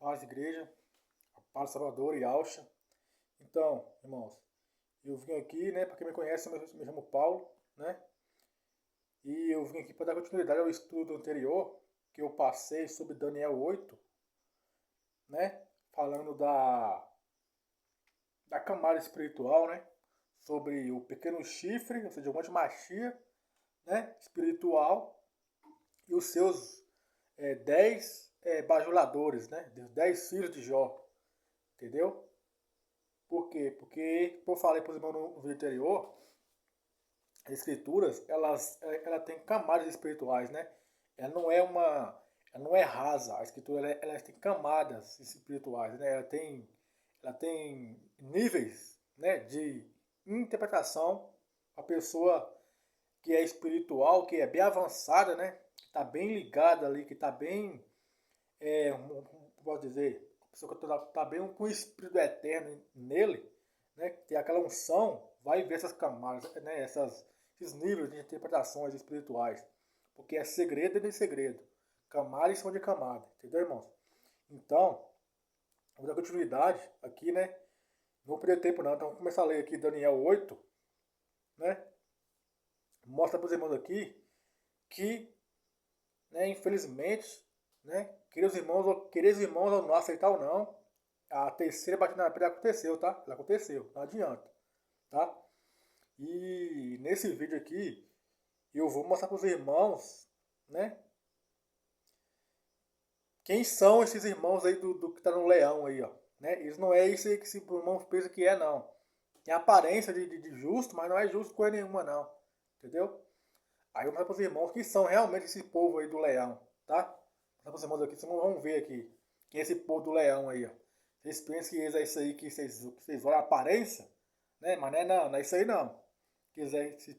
paz, igreja, a paz Salvador e Alcha. Então, irmãos, eu vim aqui, né, para quem me conhece, eu me chamo Paulo, né, e eu vim aqui para dar continuidade ao estudo anterior que eu passei sobre Daniel 8, né, falando da camada espiritual, né, sobre o pequeno chifre, ou seja, o antimachia, né, espiritual, e os seus 10 bajuladores, né, 10 filhos de Jó, entendeu? Por quê? Porque, como eu falei para os irmãos no vídeo anterior, as escrituras, ela tem camadas espirituais, né? Ela não é rasa. A escritura, ela tem camadas espirituais, né? Ela tem níveis, né, de interpretação. A pessoa que é espiritual, que é bem avançada, né? Que está bem ligada ali, que está bem, como posso dizer, a pessoa que está bem com o Espírito Eterno nele, né? Que tem aquela unção, vai ver essas camadas, né? Esses níveis de interpretações espirituais. Porque é segredo dentro de segredo. Camada em cima de camada. Entendeu, irmãos? Então, vou dar continuidade aqui, né? Não vou perder tempo não. Então, vamos começar a ler aqui Daniel 8, né? Mostra para os irmãos aqui que, né, infelizmente, né, queridos irmãos, não aceitar ou não, a terceira batida na pedra aconteceu, tá? Ela aconteceu, não adianta, tá? E nesse vídeo aqui, eu vou mostrar para os irmãos, né, quem são esses irmãos aí do que tá no leão aí, ó, né? Eles não é isso aí que esse irmão pensa que é, não. Tem aparência de justo, mas não é justo coisa nenhuma, não. Entendeu? Aí eu vou mostrar para os irmãos que são realmente esse povo aí do leão, tá? Vou mostrar para os irmãos aqui, vocês vão ver aqui. Quem é esse povo do leão aí, ó. Vocês pensam que é isso aí que vocês olham a aparência, né? Mas não é isso aí não. Se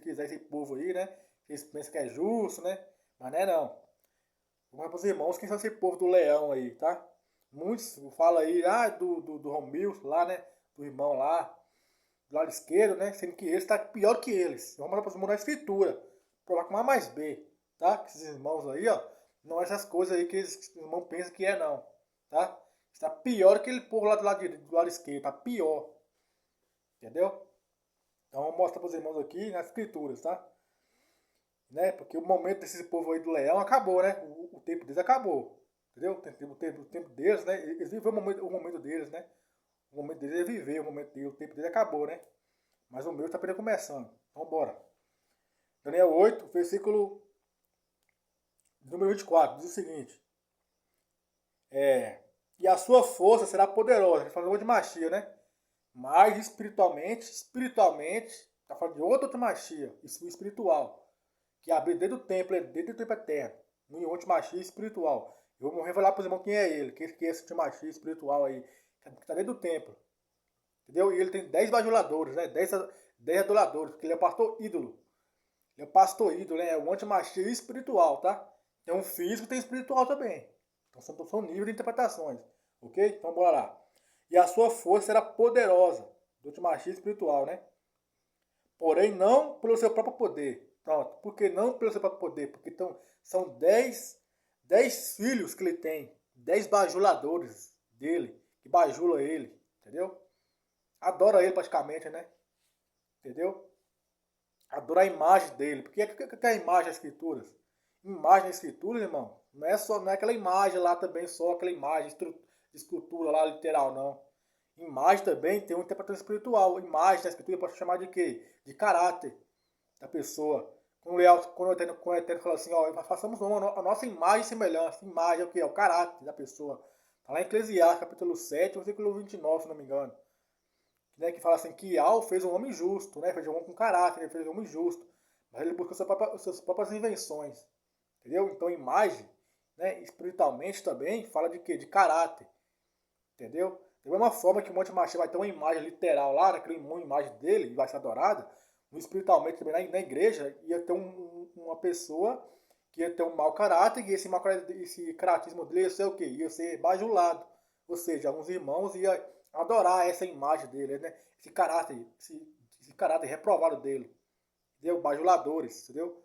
quiser esse povo aí, né? Vocês pensam que é justo, né? Mas não. Vou mostrar para os irmãos quem são esse povo do leão aí, tá? Muitos falam aí, do Romilson lá, né? Do irmão lá, do lado esquerdo, né? Sendo que esse está pior que eles. Vamos mostrar para os irmãos na escritura. Provar com A mais B, tá? Que esses irmãos aí, ó, não é essas coisas aí que esses irmãos pensam que é, não, tá? Está pior que aquele povo lá do lado esquerdo, tá pior. Entendeu? Então vou mostrar para os irmãos aqui nas escrituras, tá? Né? Porque o momento desse povo aí do leão acabou, né? O tempo deles acabou. Entendeu? O tempo deles, né? Eles viveram o momento deles, né? O momento deles é viver, o momento deles, o tempo deles acabou, né? Mas o meu está apenas começando. Então bora. Daniel 8, versículo número 24, diz o seguinte. E a sua força será poderosa. Ele falou de machia, né? Mas espiritualmente, está falando de outra machia, isso espiritual. Que abriu dentro do templo eterno. No antimachia espiritual. Eu vou revelar para os irmãos quem é ele, que é esse antimachia espiritual aí, que está dentro do templo. Entendeu? E ele tem 10 bajuladores, né? 10 adoradores, porque ele é pastor ídolo. Ele é pastor ídolo, né? É o antimachia espiritual, tá? Tem um físico e tem espiritual também. Então são níveis de interpretações. Ok? Então bora lá. E a sua força será poderosa. Do antimachia espiritual, né? Porém, não pelo seu próprio poder. Pronto. Por que não pelo seu próprio poder? Porque são 10 filhos que ele tem. 10 bajuladores dele. Que bajula ele. Entendeu? Adora ele praticamente, né? Entendeu? Adora a imagem dele. Porque que é a imagem das escrituras? Imagem das escrituras, irmão, não é aquela imagem lá também, só aquela imagem de escultura lá literal, não. Imagem também tem uma interpretação espiritual. Imagem da escritura pode chamar de quê? De caráter da pessoa. Quando o Eterno fala assim, ó, façamos a nossa imagem e semelhança. Imagem é o quê? É o caráter da pessoa. Está lá em Eclesiastes, capítulo 7, versículo 29, se não me engano. Né, que fala assim, que Al fez um homem justo, né? Fez um homem com caráter, ele fez um homem justo. Mas ele buscou suas próprias invenções. Entendeu? Então imagem, né, espiritualmente também, fala de quê? De caráter. Entendeu? Da mesma forma que o Monte Machia vai ter uma imagem literal lá, uma imagem dele, e vai ser adorada, no espiritualmente também na igreja ia ter uma pessoa que ia ter um mau caráter, e esse caratismo dele ia ser o quê? Ia ser bajulado. Ou seja, alguns irmãos iam adorar essa imagem dele, né? Esse caráter reprovado dele. Entendeu? Bajuladores, entendeu?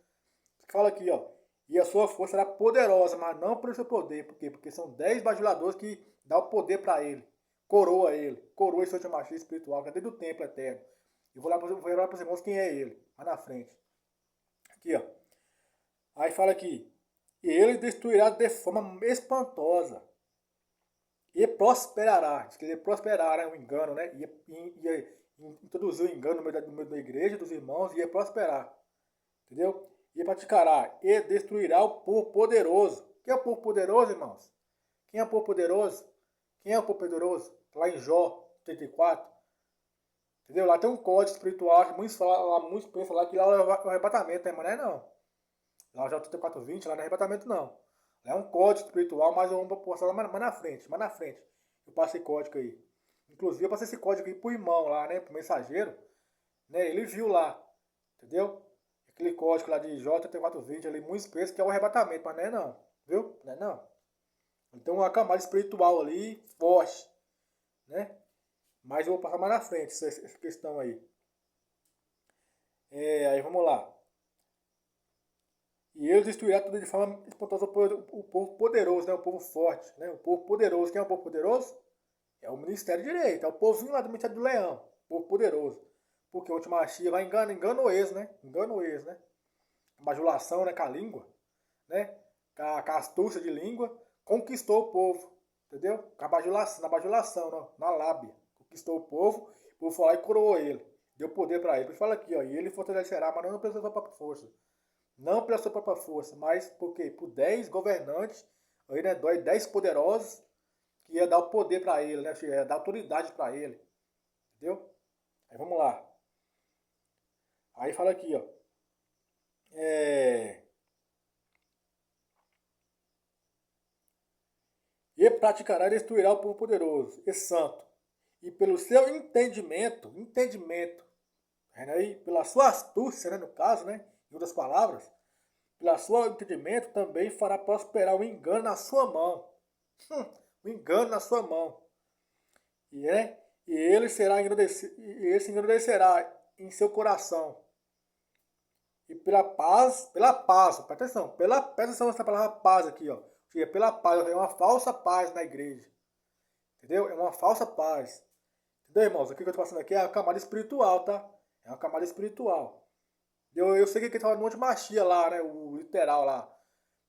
Fala aqui, ó. E a sua força será poderosa, mas não pelo seu poder. Por quê? Porque são 10 bajuladores que dão o poder para ele. Coroa ele. Coroa esse outro machismo espiritual, que é dentro do templo eterno. E vou lá para os irmãos quem é ele. Lá na frente. Aqui, ó. Aí fala aqui. E ele destruirá de forma espantosa. E prosperará. Diz que ele prosperará, é um engano, né? Ia introduzir o engano no meio da igreja, dos irmãos, e ia prosperar. Entendeu? E praticará e destruirá o povo poderoso. Quem é o povo poderoso, irmãos? Quem é o povo poderoso? Quem é o povo poderoso? Lá em Jó 34. Entendeu? Lá tem um código espiritual que muitos pensam lá que lá é o arrebatamento, né? Mas não é não. Lá Jó 34:20, lá não é arrebatamento não. Lá é um código espiritual, mas eu vou postar lá mais na frente, mais na frente. Eu passo esse código aí. Inclusive eu passei esse código aí pro irmão lá, né? Pro mensageiro. Né? Ele viu lá. Entendeu? Aquele código lá de J3420 ali, muito espesso, que é o arrebatamento, mas não é não, viu? Não é não. Então uma camada espiritual ali, forte, né? Mas eu vou passar mais na frente essa questão aí. Aí vamos lá. E ele destruirá tudo de forma espantosa o povo poderoso, né? O povo forte, né? O povo poderoso. Quem é o povo poderoso? É o Ministério Direito, é o povinho lá do Ministério do Leão, o povo poderoso. Porque o último Machia vai engano eles, né? Engano eles, né? Bajulação, né, com a língua, né, com a astúcia de língua, conquistou o povo, entendeu? Com a bajulação, na bajulação, não, na lábia, conquistou o povo foi lá e coroou ele, deu poder para ele. Ele fala aqui, ó, e ele fortalecerá, mas não pela sua própria força, não pela sua própria força, mas por quê? Por 10 governantes, aí, né, 10 poderosos, que ia dar o poder para ele, né, ia dar autoridade para ele, entendeu? Aí vamos lá. Aí fala aqui, ó, e praticará e destruirá o povo poderoso e santo. E pelo seu entendimento, aí, pela sua astúcia, né, no caso, né, em outras palavras, pelo seu entendimento também fará prosperar o engano na sua mão. O engano na sua mão. E ele será engrandecido, e esse engrandecerá em seu coração. E pela paz, presta atenção nessa palavra paz aqui, ó. Pela paz, é uma falsa paz na igreja. Entendeu? É uma falsa paz. Entendeu, irmãos? O que eu estou passando aqui é a camada espiritual, tá? É uma camada espiritual. Eu sei que ele estava no Monte Machia lá, né? O literal lá.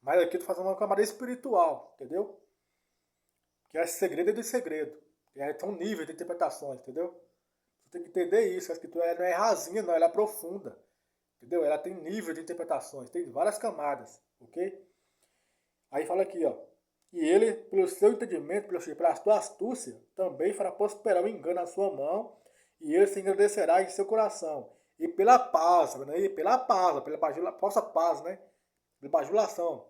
Mas aqui eu estou fazendo uma camada espiritual, entendeu? Que é segredo de segredo. São níveis de interpretações, entendeu? Você tem que entender isso. A escritura ela não é rasinha, não. Ela é profunda. Entendeu? Ela tem níveis de interpretações. Tem várias camadas, ok? Aí fala aqui, ó. E ele, pelo seu entendimento, pela sua astúcia, também fará prosperar o engano na sua mão, e ele se engrandecerá em seu coração. E pela paz, tá vendo aí? Pela paz, pela falsa paz, né? Pela bajulação.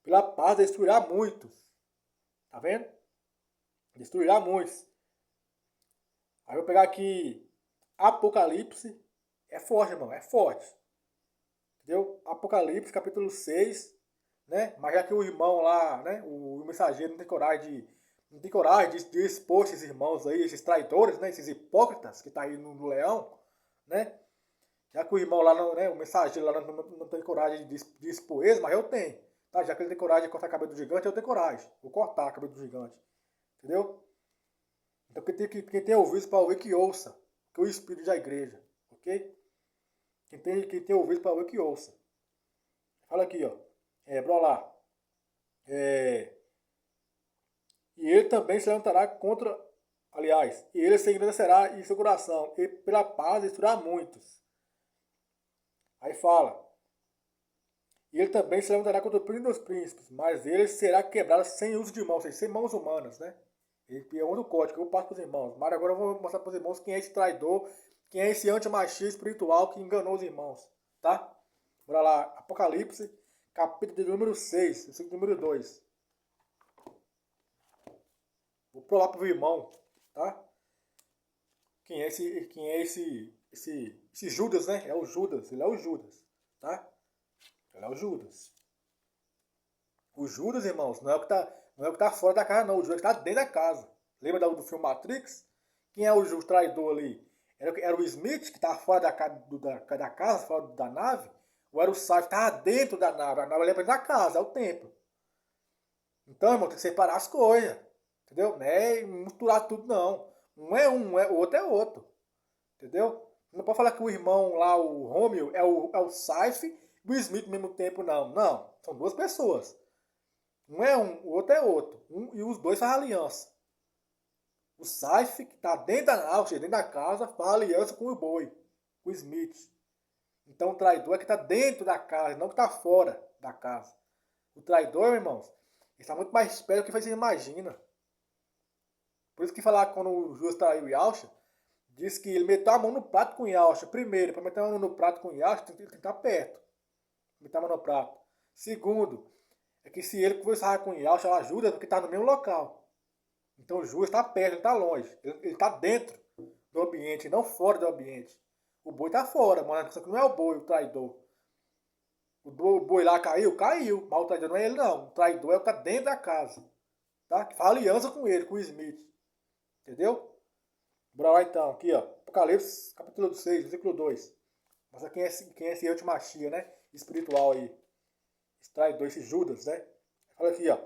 Pela paz destruirá muitos. Tá vendo? Destruirá muitos. Aí eu vou pegar aqui Apocalipse. É forte, irmão, é forte. Entendeu? Apocalipse, capítulo 6. Né? Mas já que o irmão lá, né, o mensageiro não tem coragem de expor esses irmãos aí, esses traidores, né, esses hipócritas que tá aí no leão, né? Já que o irmão lá, né, o mensageiro lá não tem coragem de expor eles, mas eu tenho. Tá? Já que ele tem coragem de cortar a cabeça do gigante, eu tenho coragem. Vou cortar a cabeça do gigante. Entendeu? Então quem tem ouvidos para ouvir que ouça. Que o espírito da igreja. Ok? Quem tem ouvidos para ouvir que ouça. Fala aqui, ó. Bora lá. E ele também se levantará contra, aliás, e ele se engrandecerá em seu coração, e pela paz destruirá muitos. Aí fala, e ele também se levantará contra o príncipe dos príncipes, mas ele será quebrado sem uso de mãos, sem mãos humanas, né? Ele é um do código, eu passo para os irmãos. Mas agora eu vou mostrar para os irmãos quem é esse traidor, quem é esse antimachista espiritual que enganou os irmãos, tá? Bora lá, Apocalipse, capítulo de número 6, versículo número 2. Vou provar para o irmão, tá? Quem é esse Judas, né? É o Judas, ele é o Judas, tá? Ele é o Judas. O Judas, irmãos, não é o que tá fora da casa, não. O Judas está dentro da casa. Lembra do filme Matrix? Quem é o traidor ali? Era o Smith, que estava fora da casa, fora da nave? O Erusaif estava dentro da nave. A nave ali é da casa, é o templo. Então, irmão, tem que separar as coisas. Entendeu? Não é misturar tudo, não. O outro é outro. Entendeu? Não pode falar que o irmão lá, o Romeo, é o Saif e o Smith ao mesmo tempo, não. Não. São duas pessoas. Um é um, o outro é outro. E os dois fazem aliança. O Saif, que está dentro da nave, dentro da casa, faz aliança com o boi, com o Smith. Então o traidor é que está dentro da casa, não que está fora da casa. O traidor, irmãos, ele está muito mais perto do que você imagina. Por isso que falar quando o Judas traiu o Yasha, diz que ele meteu a mão no prato com o Yasha. Primeiro, para meter a mão no prato com o Yasha, tem que estar perto. Meter a mão no prato. Segundo, é que se ele conversar com o Yasha, ela ajuda porque está no mesmo local. Então o Judas está perto, ele está longe. Ele está dentro do ambiente, não fora do ambiente. O boi está fora, mas não é o boi, o traidor. O boi lá caiu? Caiu. Mas o traidor não é ele, não. O traidor é o que está dentro da casa. Tá? Que faz aliança com ele, com o Smith. Entendeu? Bora lá então. Aqui, ó. Apocalipse, capítulo 6, versículo 2. Mostra quem é esse antimachia, né? Espiritual aí. Esse traidor, esse Judas, né? Olha aqui, ó.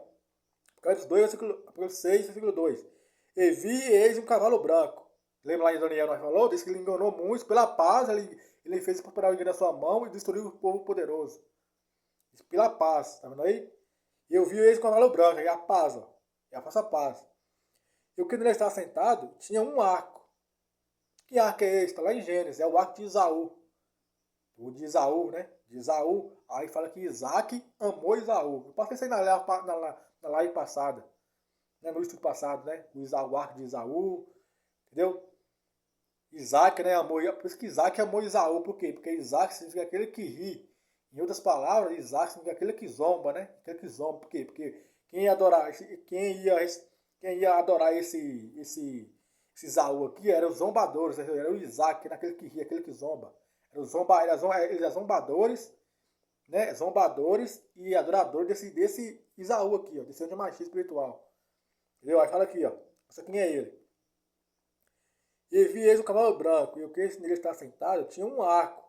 Apocalipse 2, Apocalipse 6, versículo 2. E vi eis um cavalo branco. Lembra lá em Daniel, nós falou? Diz que ele enganou muitos pela paz. Ele fez prosperar o engano na sua mão e destruiu o povo poderoso. Pela paz, tá vendo aí? E eu vi eles com a cavalo branco, e a paz, ó. E a falsa paz. E o que ele estava sentado tinha um arco. Que arco é esse? Está lá em Gênesis, é o arco de Isaú. O de Isaú, né? De Isaú. Aí fala que Isaac amou Isaú. Eu passei isso aí na live passada. Né? No estudo passado, né? O arco de Isaú. Entendeu? Isaac, né? Amor. Por isso que Isaac amou Isaú. Por quê? Porque Isaac significa aquele que ri. Em outras palavras, Isaac significa aquele que zomba, né? Aquele que zomba. Por quê? Porque quem ia adorar, esse Isaú aqui eram os zombadores. Era o Isaac, aquele que ria, aquele que zomba. Eles eram zombadores, né? Zombadores e adoradores desse Isaú aqui, ó. Desse antimachista espiritual. Entendeu? Aí fala aqui, ó. Isso quem é ele? E vi eis um cavalo branco, e o que nele está sentado tinha um arco.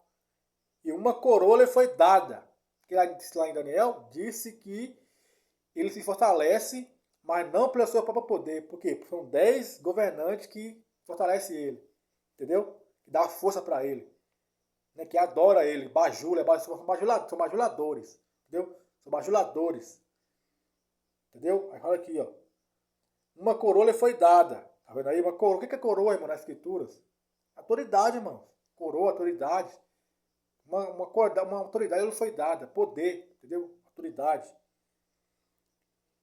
E uma coroa lhe foi dada. Que lá em Daniel disse que ele se fortalece, mas não pelo seu próprio poder. Por quê? Porque são 10 governantes que fortalecem ele. Entendeu? Que dá força para ele. Né? Que adora ele, bajula, são bajuladores. Entendeu? São bajuladores. Entendeu? Aí fala aqui, ó. Uma coroa lhe foi dada. Tá vendo aí? Uma coroa. O que é coroa, irmão, nas escrituras? Autoridade, irmão. Coroa, autoridade. Uma autoridade lhe foi dada. Poder, entendeu? Autoridade.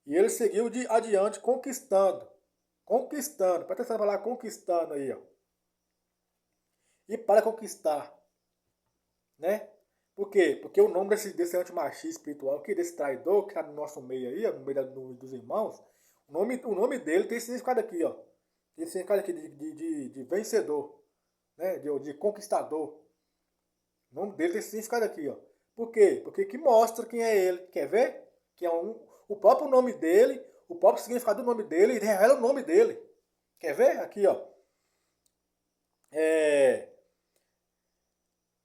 E ele seguiu adiante, conquistando. Conquistando. Presta atenção falar conquistando aí, ó. E para conquistar. Né? Por quê? Porque o nome desse antimachista espiritual, que desse traidor, que está no nosso meio aí, ó, no meio dos irmãos, o nome dele tem esse significado aqui, ó. Tem esse significado aqui de vencedor. Né? De conquistador. O nome dele tem esse significado aqui, ó. Por quê? Porque que mostra quem é ele. Quer ver? Que é o próprio nome dele, o próprio significado do nome dele, ele revela o nome dele. Quer ver? Aqui, ó.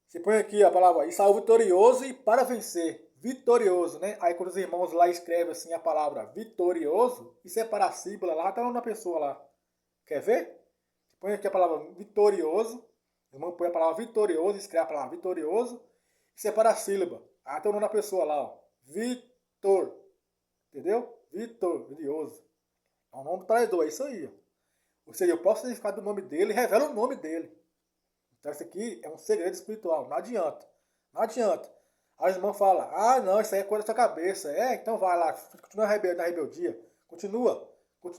Você põe aqui a palavra, e saiu vitorioso e para vencer. Vitorioso, né? Aí quando os irmãos lá escrevem assim a palavra vitorioso, isso é para a símbolo lá, tá na pessoa lá. Quer ver? Põe aqui a palavra vitorioso. O irmão põe a palavra vitorioso, escreve a palavra vitorioso. Isso é para a sílaba. Ah, tá o nome da pessoa lá, ó. Vitor. Entendeu? Vitorioso. É o nome do traidor, é isso aí, ó. Ou seja, o próprio significado do nome dele revela o nome dele. Então isso aqui é um segredo espiritual. Não adianta. Não adianta. Aí os irmãos falam, ah, não, isso aí é coisa da sua cabeça. É, então vai lá, continua na rebeldia. Continua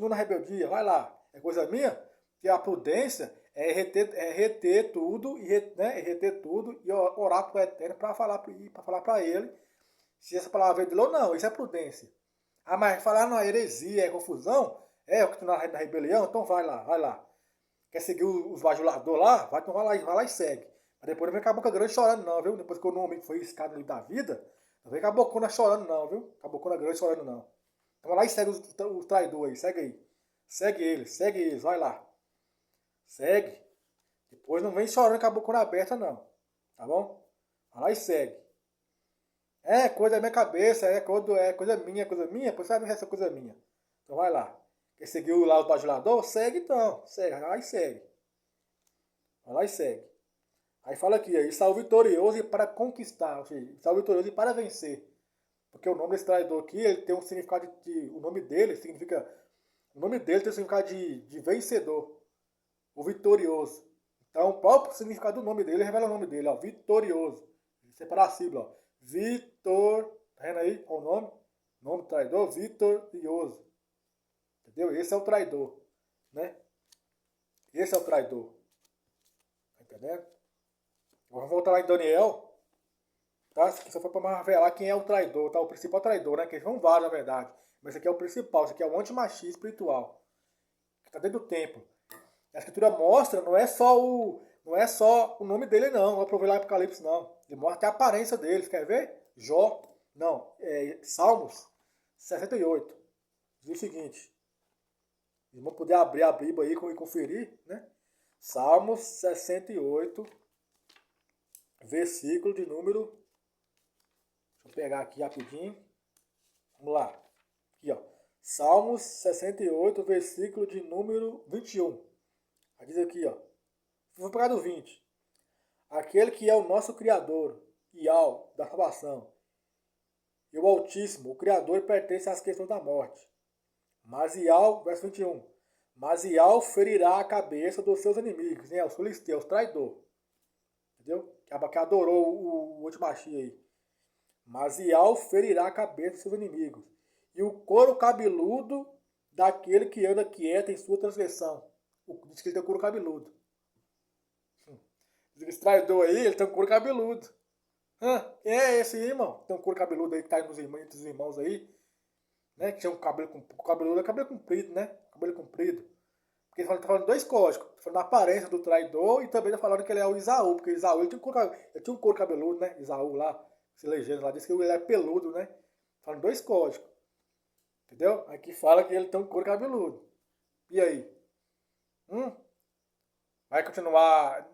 na rebeldia, vai lá. É coisa minha? Que a prudência é reter tudo e orar para o Eterno para falar para ele se essa palavra veio dele ou não. Isso é prudência. Ah, mas falar não, heresia, é confusão, continuar na rebelião, então vai lá. Quer seguir os bajuladores lá? Então vai lá e segue. Mas depois não vem com a boca grande chorando não, viu? Depois que o nome foi riscado ali da vida, não vem com a bocona chorando não, viu? Com a bocona grande chorando não. Então vai lá e segue os traidores aí, segue aí. Segue eles, vai lá. Segue. Depois não vem chorando com a bocona aberta não. Tá bom? Vai lá e segue. É coisa da minha cabeça, é coisa minha, pois sabe essa coisa minha. Então vai lá. Quer seguir lá o bajulador? Segue então. Segue, vai lá e segue. Vai lá e segue. Aí fala aqui, aí está o vitorioso e para conquistar, ou seja, está o vitorioso e para vencer. Porque o nome desse traidor aqui, ele tem um significado o nome dele significa, o nome dele tem um significado de vencedor, o vitorioso. Então, o próprio significado do nome dele revela o nome dele, ó, vitorioso. Separar a sílaba, ó. Vitor, tá vendo aí? Qual o nome? Nome do traidor, vitorioso. Entendeu? Esse é o traidor, né? Esse é o traidor. Tá entendendo? Vamos voltar lá em Daniel, tá? Isso aqui só foi para revelar quem é o traidor, tá? O principal traidor, né? Que são vários, na verdade. Mas esse aqui é o principal, esse aqui é o antimachia espiritual. Que está dentro do templo. A escritura mostra, não é só o nome dele, não. Não é para ver lá em Apocalipse, não. Ele mostra até a aparência dele. Quer ver? Jó. Não. Salmos 68. Diz o seguinte. Vocês vão poder abrir a Bíblia aí e conferir, né? Salmos 68, versículo de número. Deixa eu pegar aqui rapidinho. Vamos lá. Aqui, ó. Salmos 68, versículo de número 21. Aí diz aqui, ó. Vou pegar do 20. Aquele que é o nosso Criador, Ial, da salvação. E o Altíssimo, o Criador, pertence às questões da morte. Mas Ial, verso 21. Mas Ial ferirá a cabeça dos seus inimigos, né? Os filisteus, traidor. Entendeu? Que adorou o antimachia aí. Mas Ial ferirá a cabeça dos seus inimigos. E o couro cabeludo daquele que anda quieto em sua transgressão. Diz que ele tem o couro cabeludo. Esse traidor aí, ele tem um couro cabeludo. Quem é esse aí, irmão? Tem um couro cabeludo aí que tá aí entre os irmãos aí. Né? Que tinha um cabelo cabeludo, é cabelo comprido, né? Cabelo comprido. Porque ele tá falando dois códigos. Tá falando da aparência do traidor e também tá falando que ele é o Isaú. Porque Isaú, ele tinha um couro cabeludo, né? Isaú lá, esse legenda lá, diz que ele é peludo, né? Tá falando dois códigos. Entendeu? Aqui fala que ele tem um couro cabeludo. E aí? Vai continuar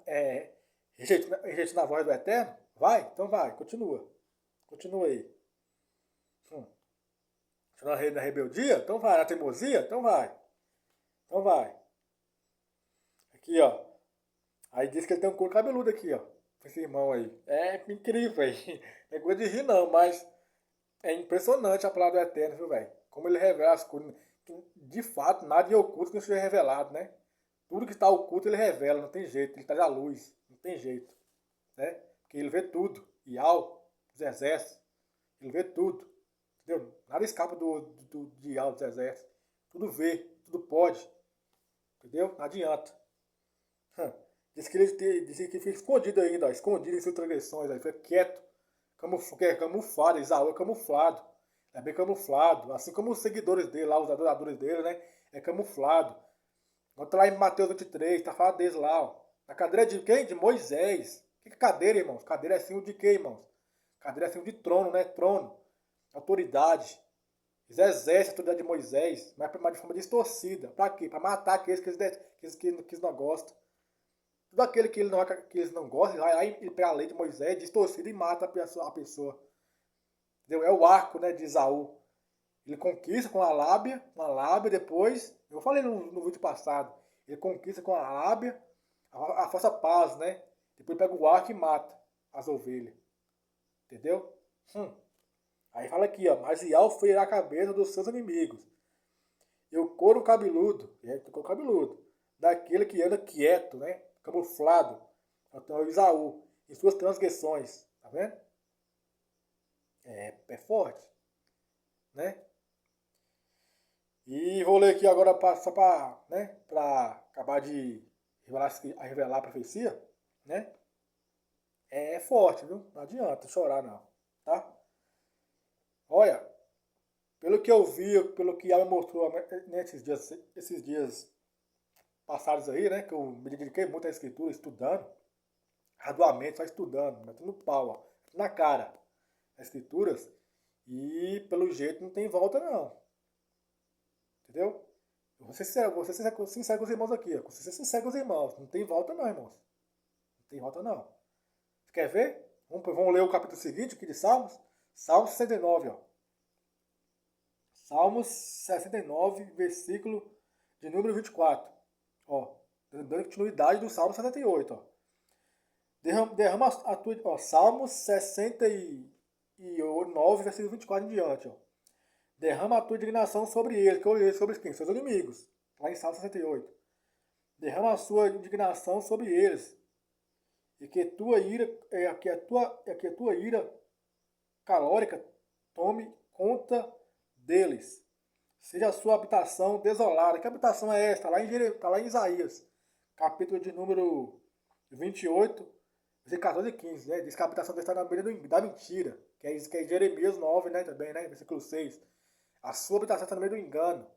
rejeitando a voz do Eterno? Vai? Então vai, continua. Continua aí. Continua na rebeldia? Então vai. Na teimosia? Então vai. Então vai. Aqui, ó. Aí diz que ele tem um couro cabeludo aqui, ó. Esse irmão aí. É incrível, aí. Não é coisa de rir, não, mas é impressionante a palavra do Eterno, viu, velho? Como ele revela as coisas. De fato, nada de oculto que não seja revelado, né? Tudo que está oculto ele revela, não tem jeito. Ele está à luz, não tem jeito. Né? Porque ele vê tudo. Ial, os exércitos, ele vê tudo. Entendeu? Nada escapa de Ial, dos exércitos. Tudo vê, tudo pode. Entendeu? Não adianta. Diz que ele fica escondido ainda, ó, escondido em suas transgressões, ele fica quieto, camuflado, Isaú é camuflado, é bem camuflado, assim como os seguidores dele, lá, os adoradores dele, né? É camuflado. Enquanto lá em Mateus 23, tá falando deles lá, ó. Na cadeira de quem? De Moisés. O que é cadeira, irmãos? Cadeira é símbolo de quê, irmãos? Cadeira é símbolo de trono, né? Trono. Autoridade. Eles exercem a autoridade de Moisés, mas de forma distorcida. Pra quê? Pra matar aqueles que eles não gostam. Tudo aquele que eles não gostam, vai lá e pega a lei de Moisés, distorcida e mata a pessoa. Entendeu? É o arco, né, de Esaú. Ele conquista com a lábia, depois, eu falei no vídeo passado, ele conquista com a lábia a falsa paz, né? Depois pega o arco e mata as ovelhas. Entendeu? Aí fala aqui, ó, mas Ial ferirá a cabeça dos seus inimigos. E o couro cabeludo, daquele que anda quieto, né? Camuflado, então é Isaú, em suas transgressões, tá vendo? É forte, né? E vou ler aqui agora só para, né, para acabar de revelar a profecia, né? É forte, viu? Não adianta chorar não, tá? Olha, pelo que eu vi, pelo que ela mostrou nesses dias passados aí, né? Que eu me dediquei muito à escritura, estudando, arduamente, só estudando, metendo pau, ó, na cara, as escrituras, e pelo jeito não tem volta não. Entendeu? Vou ser sincero com os irmãos aqui, ó. Vou ser sincero com os irmãos, não tem volta não, irmãos. Não tem volta não. Você quer ver? Vamos ler o capítulo seguinte aqui de Salmos? Salmo 69, ó. Salmos 69, versículo de número 24. Ó, dando continuidade do Salmo 78, ó. Derrama a tua... Ó, Salmos 69, versículo 24 em diante, ó. Derrama a tua indignação sobre eles, que eu li sobre quem? Seus inimigos. Lá em Salmo 68. Derrama a sua indignação sobre eles. E que tua ira, que a tua ira calórica tome conta deles. Seja a sua habitação desolada. Que habitação é esta? Está lá em Isaías, capítulo de número 28, versículo 14 e 15. Né? Diz que a habitação deles está na beira da mentira. Que é Jeremias 9, né? Também, né? Versículo 6. A sua habitação está no meio do engano.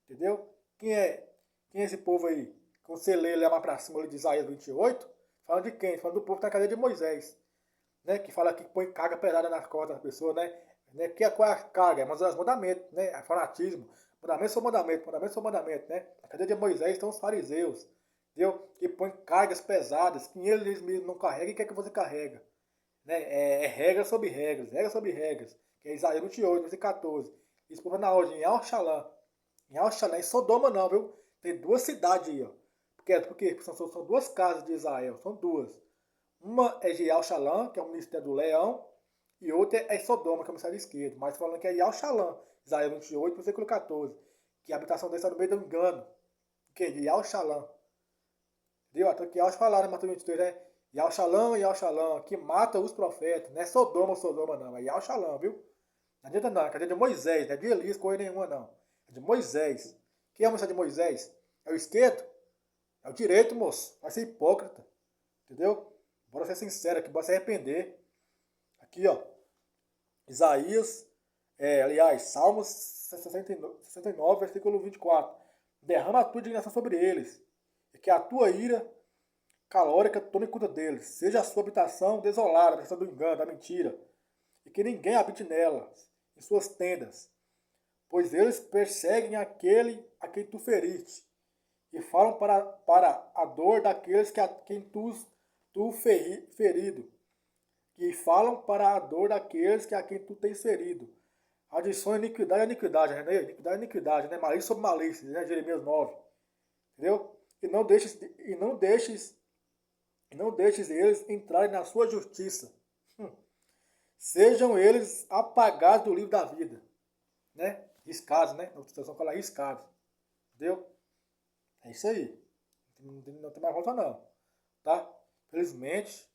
Entendeu? Quem é esse povo aí? Quando você lê lá para cima de Isaías 28, falando de quem? Falando do povo que está na cadeia de Moisés. Né? Que fala que põe carga pesada nas costas das pessoas, né? Que qual é a carga? Mas os mandamentos, né? É fanatismo. Mandamentos são mandamentos, mandamentos são mandamentos, né? Na cadeia de Moisés estão os fariseus, entendeu? Que põem cargas pesadas que eles mesmos não carregam e quer que você carrega. Né? É regra sobre regras, regra sobre regras. Que é Isaías 28, versículo 14. Isso por na ordem em Al-Shalá. Em Al-Shalá, em Sodoma não, viu? Tem duas cidades aí, ó. Porque são duas casas de Israel, são duas. Uma é de Al-Shalá, que é o ministério do leão, e outra é Sodoma, que é o ministério esquerdo. Mas falando que é Al-Shalá, Isaías 28, versículo 14. Que a habitação dele está no meio do engano. Que é de Al-Shalá. Entendeu? Até que Al-Shalá, né, Mateus 23, né? Al-Shalá, que mata os profetas. Não é Sodoma, não. É Al-Shalá, viu? Não adianta não, é a cadeia de Moisés, não é de Elias, coisa nenhuma não. É de Moisés. Quem é o ministério de Moisés? É o esquerdo? É o direito, moço. Vai ser hipócrita. Entendeu? Bora ser sincero aqui, bora se arrepender. Aqui, ó. Isaías, aliás, Salmos 69, versículo 24. Derrama a tua indignação sobre eles, e que a tua ira calórica tome conta deles. Seja a sua habitação desolada, a questão do engano, da mentira, e que ninguém habite nelas, em suas tendas. Pois eles perseguem aquele a quem tu feriste, e falam para a dor daqueles que a quem tu ferido, que falam para a dor daqueles que a quem tu tens ferido. Adiciona iniquidade a iniquidade, né? Iniquidade a iniquidade, né? Malícia sobre malícia, né? Jeremias 9. Entendeu? E não deixes eles entrarem na sua justiça. Sejam eles apagados do livro da vida, né? Riscados, né? Na situação fala riscados. Entendeu? É isso aí. Não tem mais volta não. Tá? Felizmente,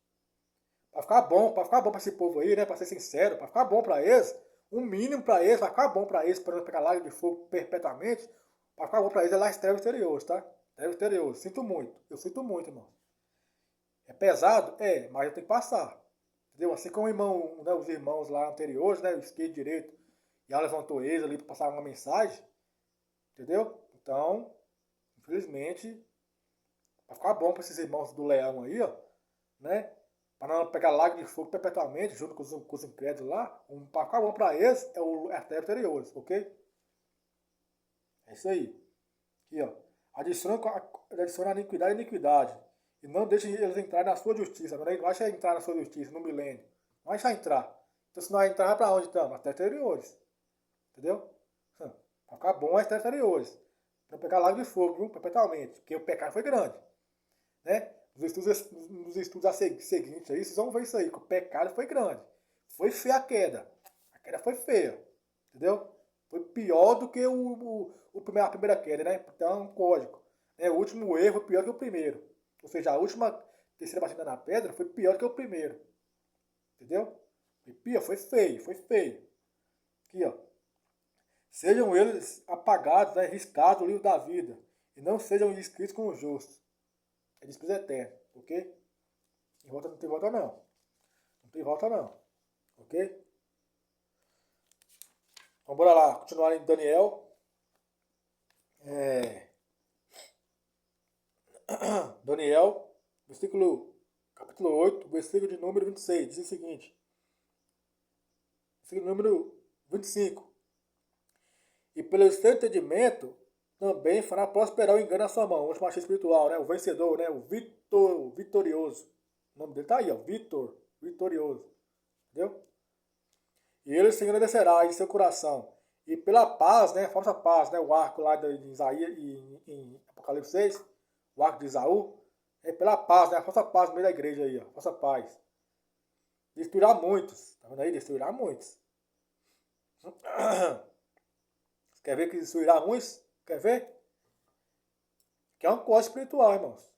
para ficar bom para esse povo aí, né? Para ser sincero, para ficar bom para eles, um mínimo para eles, vai ficar bom para eles, para não pegar lago de fogo perpetuamente, para ficar bom para eles é lá as trevas exteriores, tá? Trevas exteriores. Sinto muito. Eu sinto muito, irmão. É pesado? É, mas eu tenho que passar. Entendeu? Assim como o irmão, né, os irmãos lá anteriores, né? O esquerdo e direito, já levantou eles ali para passar uma mensagem. Entendeu? Então, infelizmente, para ficar bom para esses irmãos do leão aí, ó, né? Para não pegar lago de fogo perpetuamente, junto com os incrédulos lá, para ficar bom para eles é as trevas exteriores, ok? É isso aí. Aqui, ó. Adiciona a iniquidade a iniquidade. E não deixe eles entrar na sua justiça. Não vai deixar entrar na sua justiça no milênio. Não vai deixar entrar. Então se não vai entrar, vai para onde então? Nas trevas exteriores. Entendeu? Para ficar bom as trevas exteriores. Não pegar lago de fogo, viu? Perpetuamente. Porque o pecado foi grande. Né? Nos estudos seguintes aí, vocês vão ver isso aí, que o pecado foi grande. Foi feia a queda. A queda foi feia. Entendeu? Foi pior do que a primeira queda, né? Então é um código. Né? O último erro foi pior que o primeiro. Ou seja, a última terceira batida na pedra foi pior que o primeiro. Entendeu? Foi pior, foi feio, foi feio. Aqui, ó. Sejam eles apagados, né, riscados do livro da vida, e não sejam inscritos com os justos. É despesa eterna, ok? Não tem volta não. Não tem volta não. Ok? Então bora lá, continuar em Daniel. Daniel, capítulo 8, versículo de número 26, diz o seguinte. Versículo número 25. E pelo seu entendimento, também fará prosperar o engano na sua mão. O machismo espiritual, né? O vencedor, né? O vitorioso. O nome dele tá aí, ó. Vitorioso. Entendeu? E ele se engrandecerá em seu coração. E pela paz, né, falsa paz, né, o arco lá de Isaías em Apocalipse 6, o arco de Isaú, é pela paz, né, a falsa paz no meio da igreja aí, ó, falsa paz. Destruirá muitos, tá vendo aí? Destruirá muitos. Quer ver que destruirá muitos? Quer ver? Que é um código espiritual, irmãos.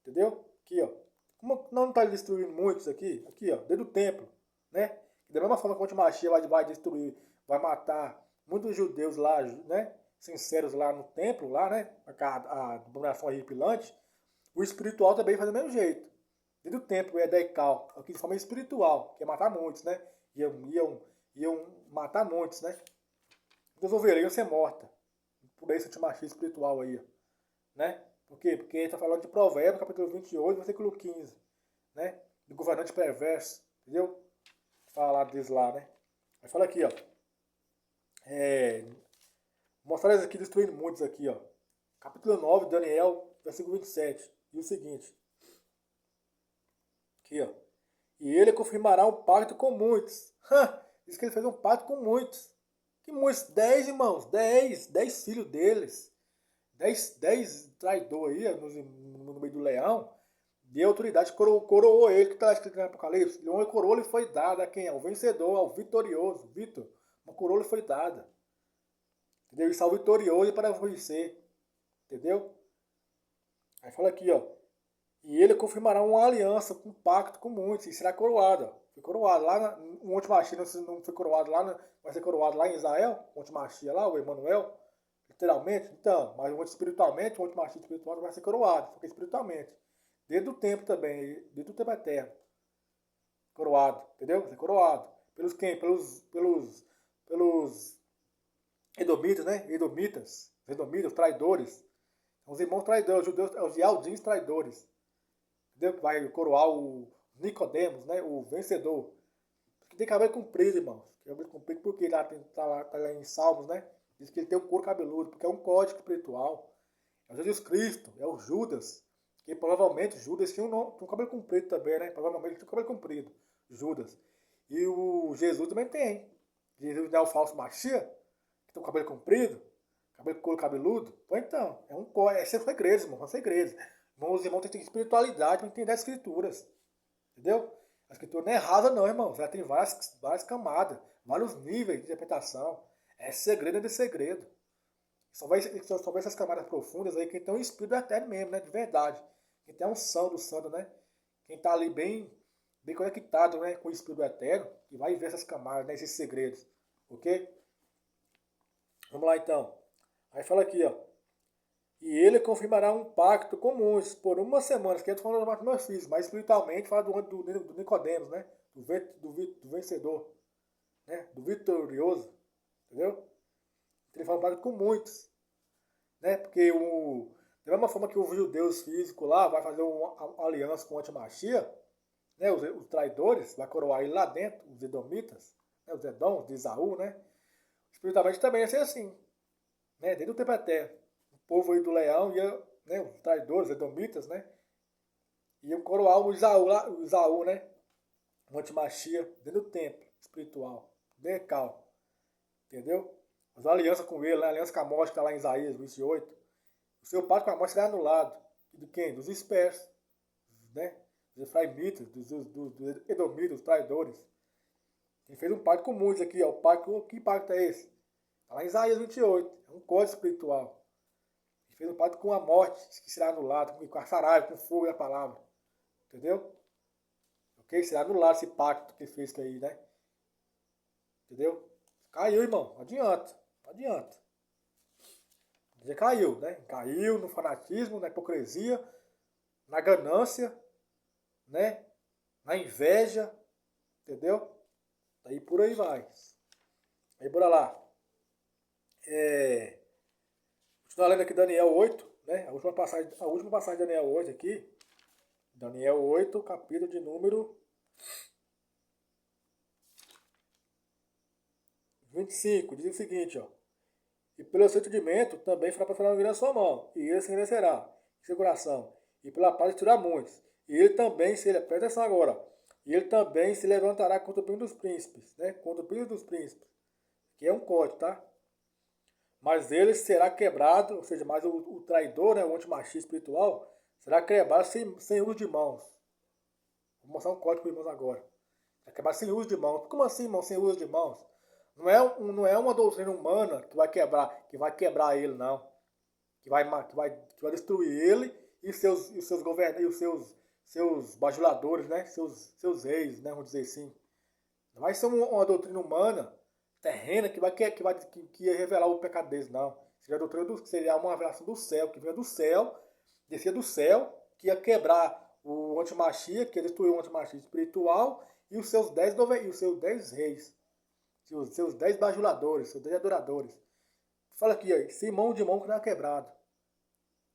Entendeu? Aqui, ó. Como não está destruindo muitos aqui? Aqui, ó, dentro do templo, né? Da mesma forma que o Antimachia vai destruir, vai matar muitos judeus lá, né? Sinceros lá no templo, lá, né? A abominação horripilante. O espiritual também faz do mesmo jeito. Dentro do templo é Decal, aqui de forma espiritual, que é matar muitos, né? Iam matar muitos, né? As ovelhas iam ser mortas. Por esse Antimachia espiritual aí, ó, né? Por quê? Porque ele está falando de Provérbios, capítulo 28, versículo 15, né? Do governante perverso, entendeu? Falar deles lá, né? Aí fala aqui, ó. Mostrar eles aqui destruindo muitos aqui, ó. Capítulo 9, Daniel, versículo 27. E o seguinte. Aqui, ó. E ele confirmará um pacto com muitos. Diz que ele fez um pacto com muitos. Que muitos? 10 irmãos. 10 filhos deles. 10 traidores aí no meio do leão. Deu autoridade, coroou ele, que está escrito no Apocalipse. Uma coroa lhe foi dada a quem? Ao vencedor, ao vitorioso. Vitor, uma coroa lhe foi dada. Entendeu? Isso ao vitorioso para vencer. Entendeu? Aí fala aqui, ó. E ele confirmará uma aliança, um pacto com muitos. E será coroado. Foi coroado. Lá no Monte Machia não foi coroado lá, vai ser coroado lá em Israel. O Monte Machia lá, o Emanuel. Literalmente. Então, mas espiritualmente, o Monte Machia espiritual vai ser coroado. Porque espiritualmente. Dentro do tempo também. Dentro do tempo eterno. Coroado. Entendeu? Vai ser coroado. Pelos quem? Pelos edomitas, né? Edomitas, traidores. Os irmãos traidores, os judeus, os Yaldins traidores. Entendeu? Vai coroar o Nicodemos, né? O vencedor. Que tem cabelo comprido, irmãos. Cabelo comprido porque tá lá em Salmos, né? Diz que ele tem um couro cabeludo, porque é um código espiritual. É o Jesus Cristo, é o Judas. Que provavelmente Judas tinha um cabelo comprido também, né? Provavelmente ele tinha um cabelo comprido. Judas. E o Jesus também tem. Jesus não é o falso Machia, que tem o cabelo comprido, couro cabeludo. Pois então, são segredos, irmão, são segredos. Os irmãos têm espiritualidade para entender as escrituras. Entendeu? A escritura não é rasa não, irmão. Já tem várias camadas, vários níveis de interpretação. É segredo de segredo. Só vai essas camadas profundas aí quem tem um espírito eterno mesmo, né? De verdade. Quem tem a unção do santo, né? Quem está ali bem conectado, né? Com o espírito eterno, que vai ver essas camadas, né? Esses segredos. Ok? Vamos lá então. Aí fala aqui, ó. E ele confirmará um pacto com muitos por uma semana. Que eu estou falando dos meus filhos, mas espiritualmente fala do Nicodemos, né? Do vencedor, né? Do vitorioso. Entendeu? Ele fala um pacto com muitos. Né? Porque da mesma forma que os judeus físicos lá vai fazer uma aliança com o Antimachia, né? Os traidores, vai coroar ele lá dentro, os edomitas, né? Os Edoms de Isaú, né? Espiritualmente também ia ser assim. Né? Desde o tempo eterno. O povo aí do leão ia, né? Os traidores, os edomitas, né? Iam coroar o Isaú, né? O Antimachia, dentro do templo espiritual. Decal. Entendeu? As alianças com ele, né? A aliança com a morte que está lá em Isaías 28. O seu pacto com a morte será anulado. E de quem? Dos dispersos. Né? Dos efraimitas, dos edomitas, dos traidores. Quem fez um pacto com muitos aqui, ó. Que pacto é esse? Está lá em Isaías 28. É um código espiritual. Ele fez um pacto com a morte, que será anulado, com a saraiva, com o fogo e a palavra. Entendeu? Ok? Será anulado esse pacto que ele fez aí, né? Entendeu? Caiu, irmão. Não adianta. Não adianta. Já caiu, né? Caiu no fanatismo, na hipocrisia, na ganância, né? Na inveja. Entendeu? Daí por aí vai. Aí bora lá. Continuar lendo aqui Daniel 8, né? A última passagem de Daniel 8 aqui. Daniel 8, capítulo de número 25. Diz o seguinte, ó. E pelo seu entendimento também fará prosperar a sua mão, e ele se engrandecerá em seu coração, e pela paz destruirá muitos. E ele também, presta atenção agora, E ele também se levantará contra o príncipe dos príncipes, né? Contra o príncipe dos príncipes, que é um código, tá? Mas ele será quebrado, ou seja, mais o traidor, né, o antimachista espiritual, será quebrado sem uso de mãos. Vou mostrar um código para os irmãos agora. Será quebrado sem uso de mãos. Como assim, irmão, sem uso de mãos? Não é uma doutrina humana que vai quebrar ele, não. Que vai destruir ele e seus governantes, e seus bajuladores, né? Seus reis, né? Vamos dizer assim. Não vai ser uma doutrina humana terrena que ia revelar o pecado deles, não. Seria uma revelação do céu, que vinha do céu, descia do céu, que ia quebrar o antimachia, que ia destruir o antimachia espiritual e os seus 10 reis, os seus 10 bajuladores, seus 10 adoradores. Fala aqui, ó, sem mão de mão que não é quebrado.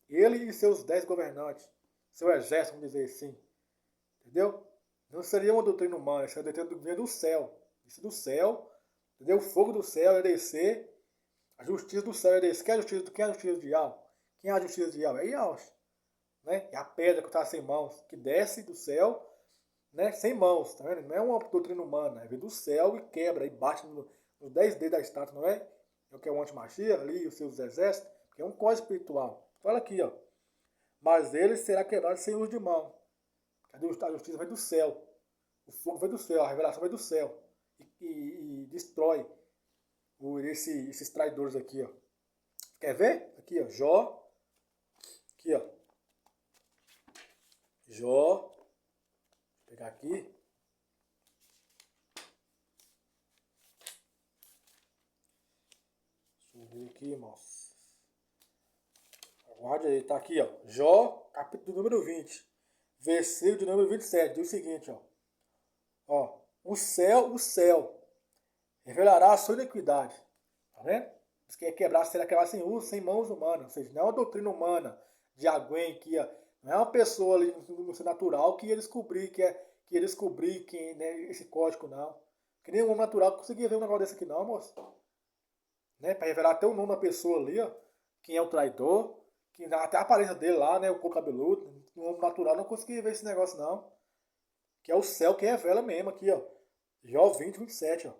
Ele e seus 10 governantes, seu exército, vamos dizer assim. Entendeu? Não seria uma doutrina humana, seria uma doutrina que vinha do céu. Isso do céu, entendeu? O fogo do céu ia descer, a justiça do céu ia descer. Quem é a justiça de Yahweh? Quem é a justiça de Yahweh? É Yahweh. Né? É a pedra que está sem mãos, que desce do céu, né? Sem mãos, tá vendo? Não é uma doutrina humana, é vem do céu e quebra, e bate nos 10 dedos da estátua, não é? É o que é o antimachia ali, os seus exércitos, que é um código espiritual. Olha aqui, ó. Mas ele será quebrado sem uso de mão. A justiça vem do céu. O fogo vem do céu, a revelação vem do céu. E destrói esses traidores aqui, ó. Quer ver? Aqui, ó. Jó. Aqui, ó. Jó. Vou pegar aqui. Deixa eu ver aqui, irmãos. Aguarde aí, tá aqui, ó. Jó, capítulo número 20. Versículo de número 27. Diz o seguinte, ó. Ó. O céu revelará a sua iniquidade. Tá vendo? Diz que será quebrar sem uso, sem mãos humanas. Ou seja, não é uma doutrina humana de alguém que não é uma pessoa ali no seu natural que ia descobrir né, esse código, não. Que nem um homem natural conseguia ver um negócio desse aqui, não, moço. Né? Para revelar até o nome da pessoa ali, ó. Quem é o traidor. Até a aparência dele lá, né? O couro cabeludo. Um homem natural não conseguia ver esse negócio, não. Que é o céu que revela mesmo aqui, ó. Jó 20, 27, ó.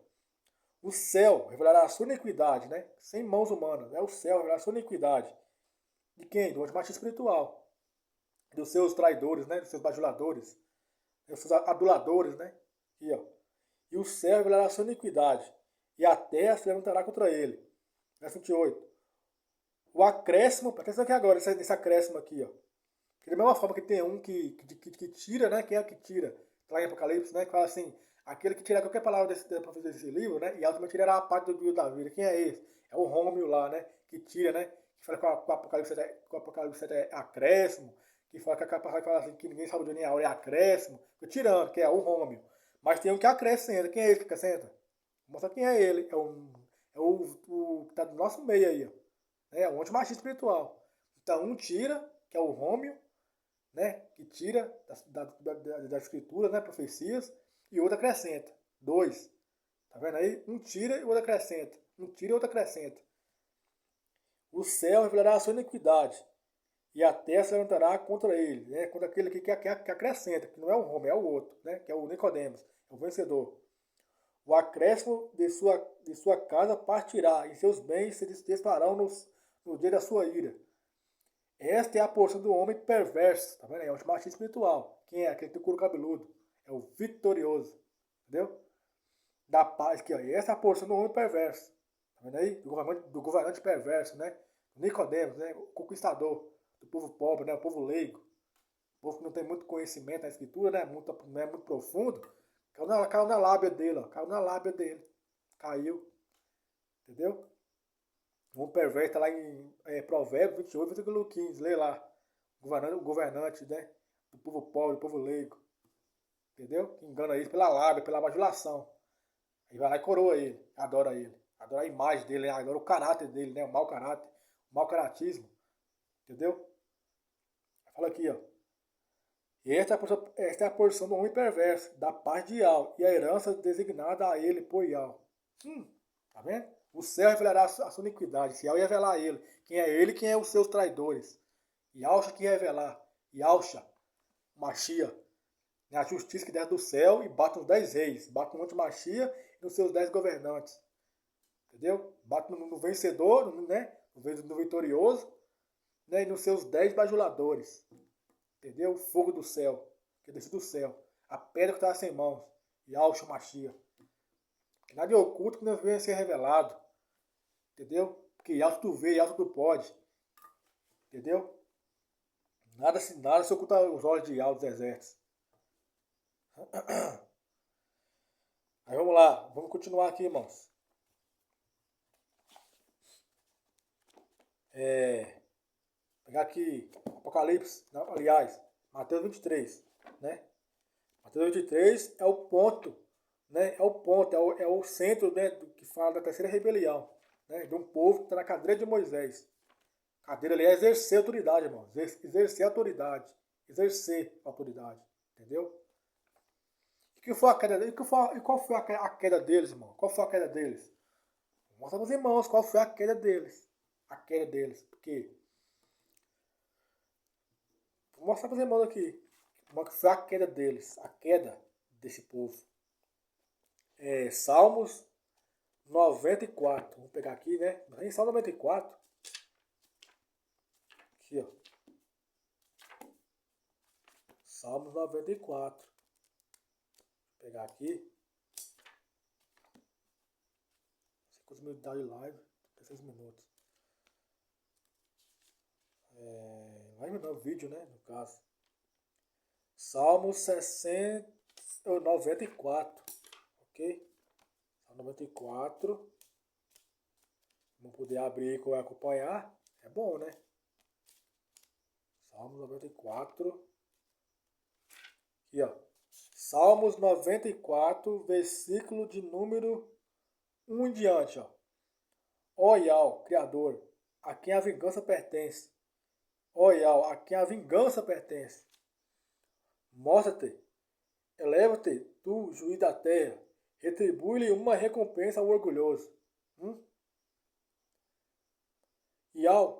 O céu revelará a sua iniquidade, né? Sem mãos humanas. O céu revelará a sua iniquidade. De quem? Do antimachista espiritual. Dos seus traidores, né? Dos seus bajuladores. Dos seus aduladores, né? Aqui, ó. E o céu revelará a sua iniquidade. E a terra se levantará contra ele. Verso 28. O acréscimo, presta atenção aqui agora, nesse acréscimo aqui, ó. Que da mesma forma que tem um que tira, né? Quem é que tira? Lá em Apocalipse, né? Que fala assim, aquele que tira qualquer palavra desse livro, né? E automaticamente tirará a parte do livro da vida. Quem é esse? É o Rômio lá, né? Que tira, né? Que fala que o Apocalipse 7 é acréscimo. Que fala que a capa fala assim, que ninguém sabe de nem a hora é acréscimo. Tô tirando, que é o Rômio. Mas tem um que acrescenta. Quem é esse que acrescenta? Mostra quem é ele. É o que tá do nosso meio aí, ó. É o antimachista espiritual. Então um tira, que é o Rômio, né, que tira das escrituras, né, profecias, e outro acrescenta. 2. Tá vendo aí? Um tira e outro acrescenta. Um tira e outro acrescenta. O céu revelará a sua iniquidade, e a terra se levantará contra ele, né, contra aquele que acrescenta, que não é o Rômio, é o outro, né, que é o Nicodemos, é o vencedor. O acréscimo de sua casa partirá, e seus bens se desfarão no dia da sua ira. Esta é a porção do homem perverso, tá vendo? É o antimachista espiritual. Quem é? Aquele que tem o couro cabeludo. É o vitorioso. Entendeu? Da paz aqui, ó. E essa é a porção do homem perverso. Tá vendo aí? Do governante perverso, né? Nicodemos, né? O conquistador do povo pobre, né? O povo leigo. O povo que não tem muito conhecimento na escritura, né? Não é muito profundo. Caiu na lábia dele, ó. Caiu na lábia dele. Caiu. Entendeu? O perverso está lá em Provérbios 28, versículo 15. Lê lá. O governante, né? Do povo pobre, do povo leigo. Entendeu? Que engana ele pela lábia, pela bajulação. Aí vai lá e coroa ele. Adora ele. Adora a imagem dele, adora o caráter dele, né? O mau caráter. O mau caratismo. Entendeu? Fala aqui, ó. E esta é a porção do homem perverso, da paz de Ial, e a herança designada a ele por Ial. Tá vendo? O céu revelará a sua iniquidade. Se Ial revelar a ele. Quem é ele, quem é os seus traidores. Yalcha que revelar. Yalcha, Machia. A justiça que desce do céu e bate nos 10 reis, bate no Antimachia e nos seus 10 governantes. Entendeu? Bate no vencedor, né? No vitorioso, né? E nos seus 10 bajuladores. Entendeu? O fogo do céu, que desce do céu. A pedra que estava sem mãos. E Yahshua Machia. Que nada de oculto que não venha a ser revelado. Entendeu? Porque Yahshua tu vê, Yahshua tu pode. Entendeu? Nada se oculta aos olhos de Yahweh dos exércitos. Aí vamos lá, vamos continuar aqui, irmãos. Pegar aqui Apocalipse, não, aliás, Mateus 23, né? Mateus 23 é o ponto, né? É o ponto, é o centro, né, que fala da terceira rebelião, né? De um povo que está na cadeira de Moisés. A cadeira ali é exercer autoridade, irmão. Exercer autoridade. Exercer autoridade. Entendeu? E que foi a queda deles? E qual foi a queda deles, irmão? Qual foi a queda deles? Mostra para os irmãos qual foi a queda deles. A queda deles. Porque vou mostrar para os irmãos aqui. Qual foi a queda deles. A queda desse povo. Salmos 94. Vamos pegar aqui, né? Em Salmo 94. Aqui, ó. Salmos 94. Vou pegar aqui. 50 minutos de live. 16 minutos. Live não, vídeo, né? No caso. Salmos 94. Ok? Salmo 94. Vamos poder abrir e acompanhar. É bom, né? Salmos 94. Aqui, ó. Salmos 94, versículo de número 1 em diante, ó. Ó Yahweh, Criador, a quem a vingança pertence. Ó Yahweh, a quem a vingança pertence. Mostra-te, eleva-te, tu, juiz da terra, retribui-lhe uma recompensa ao orgulhoso. Yahweh,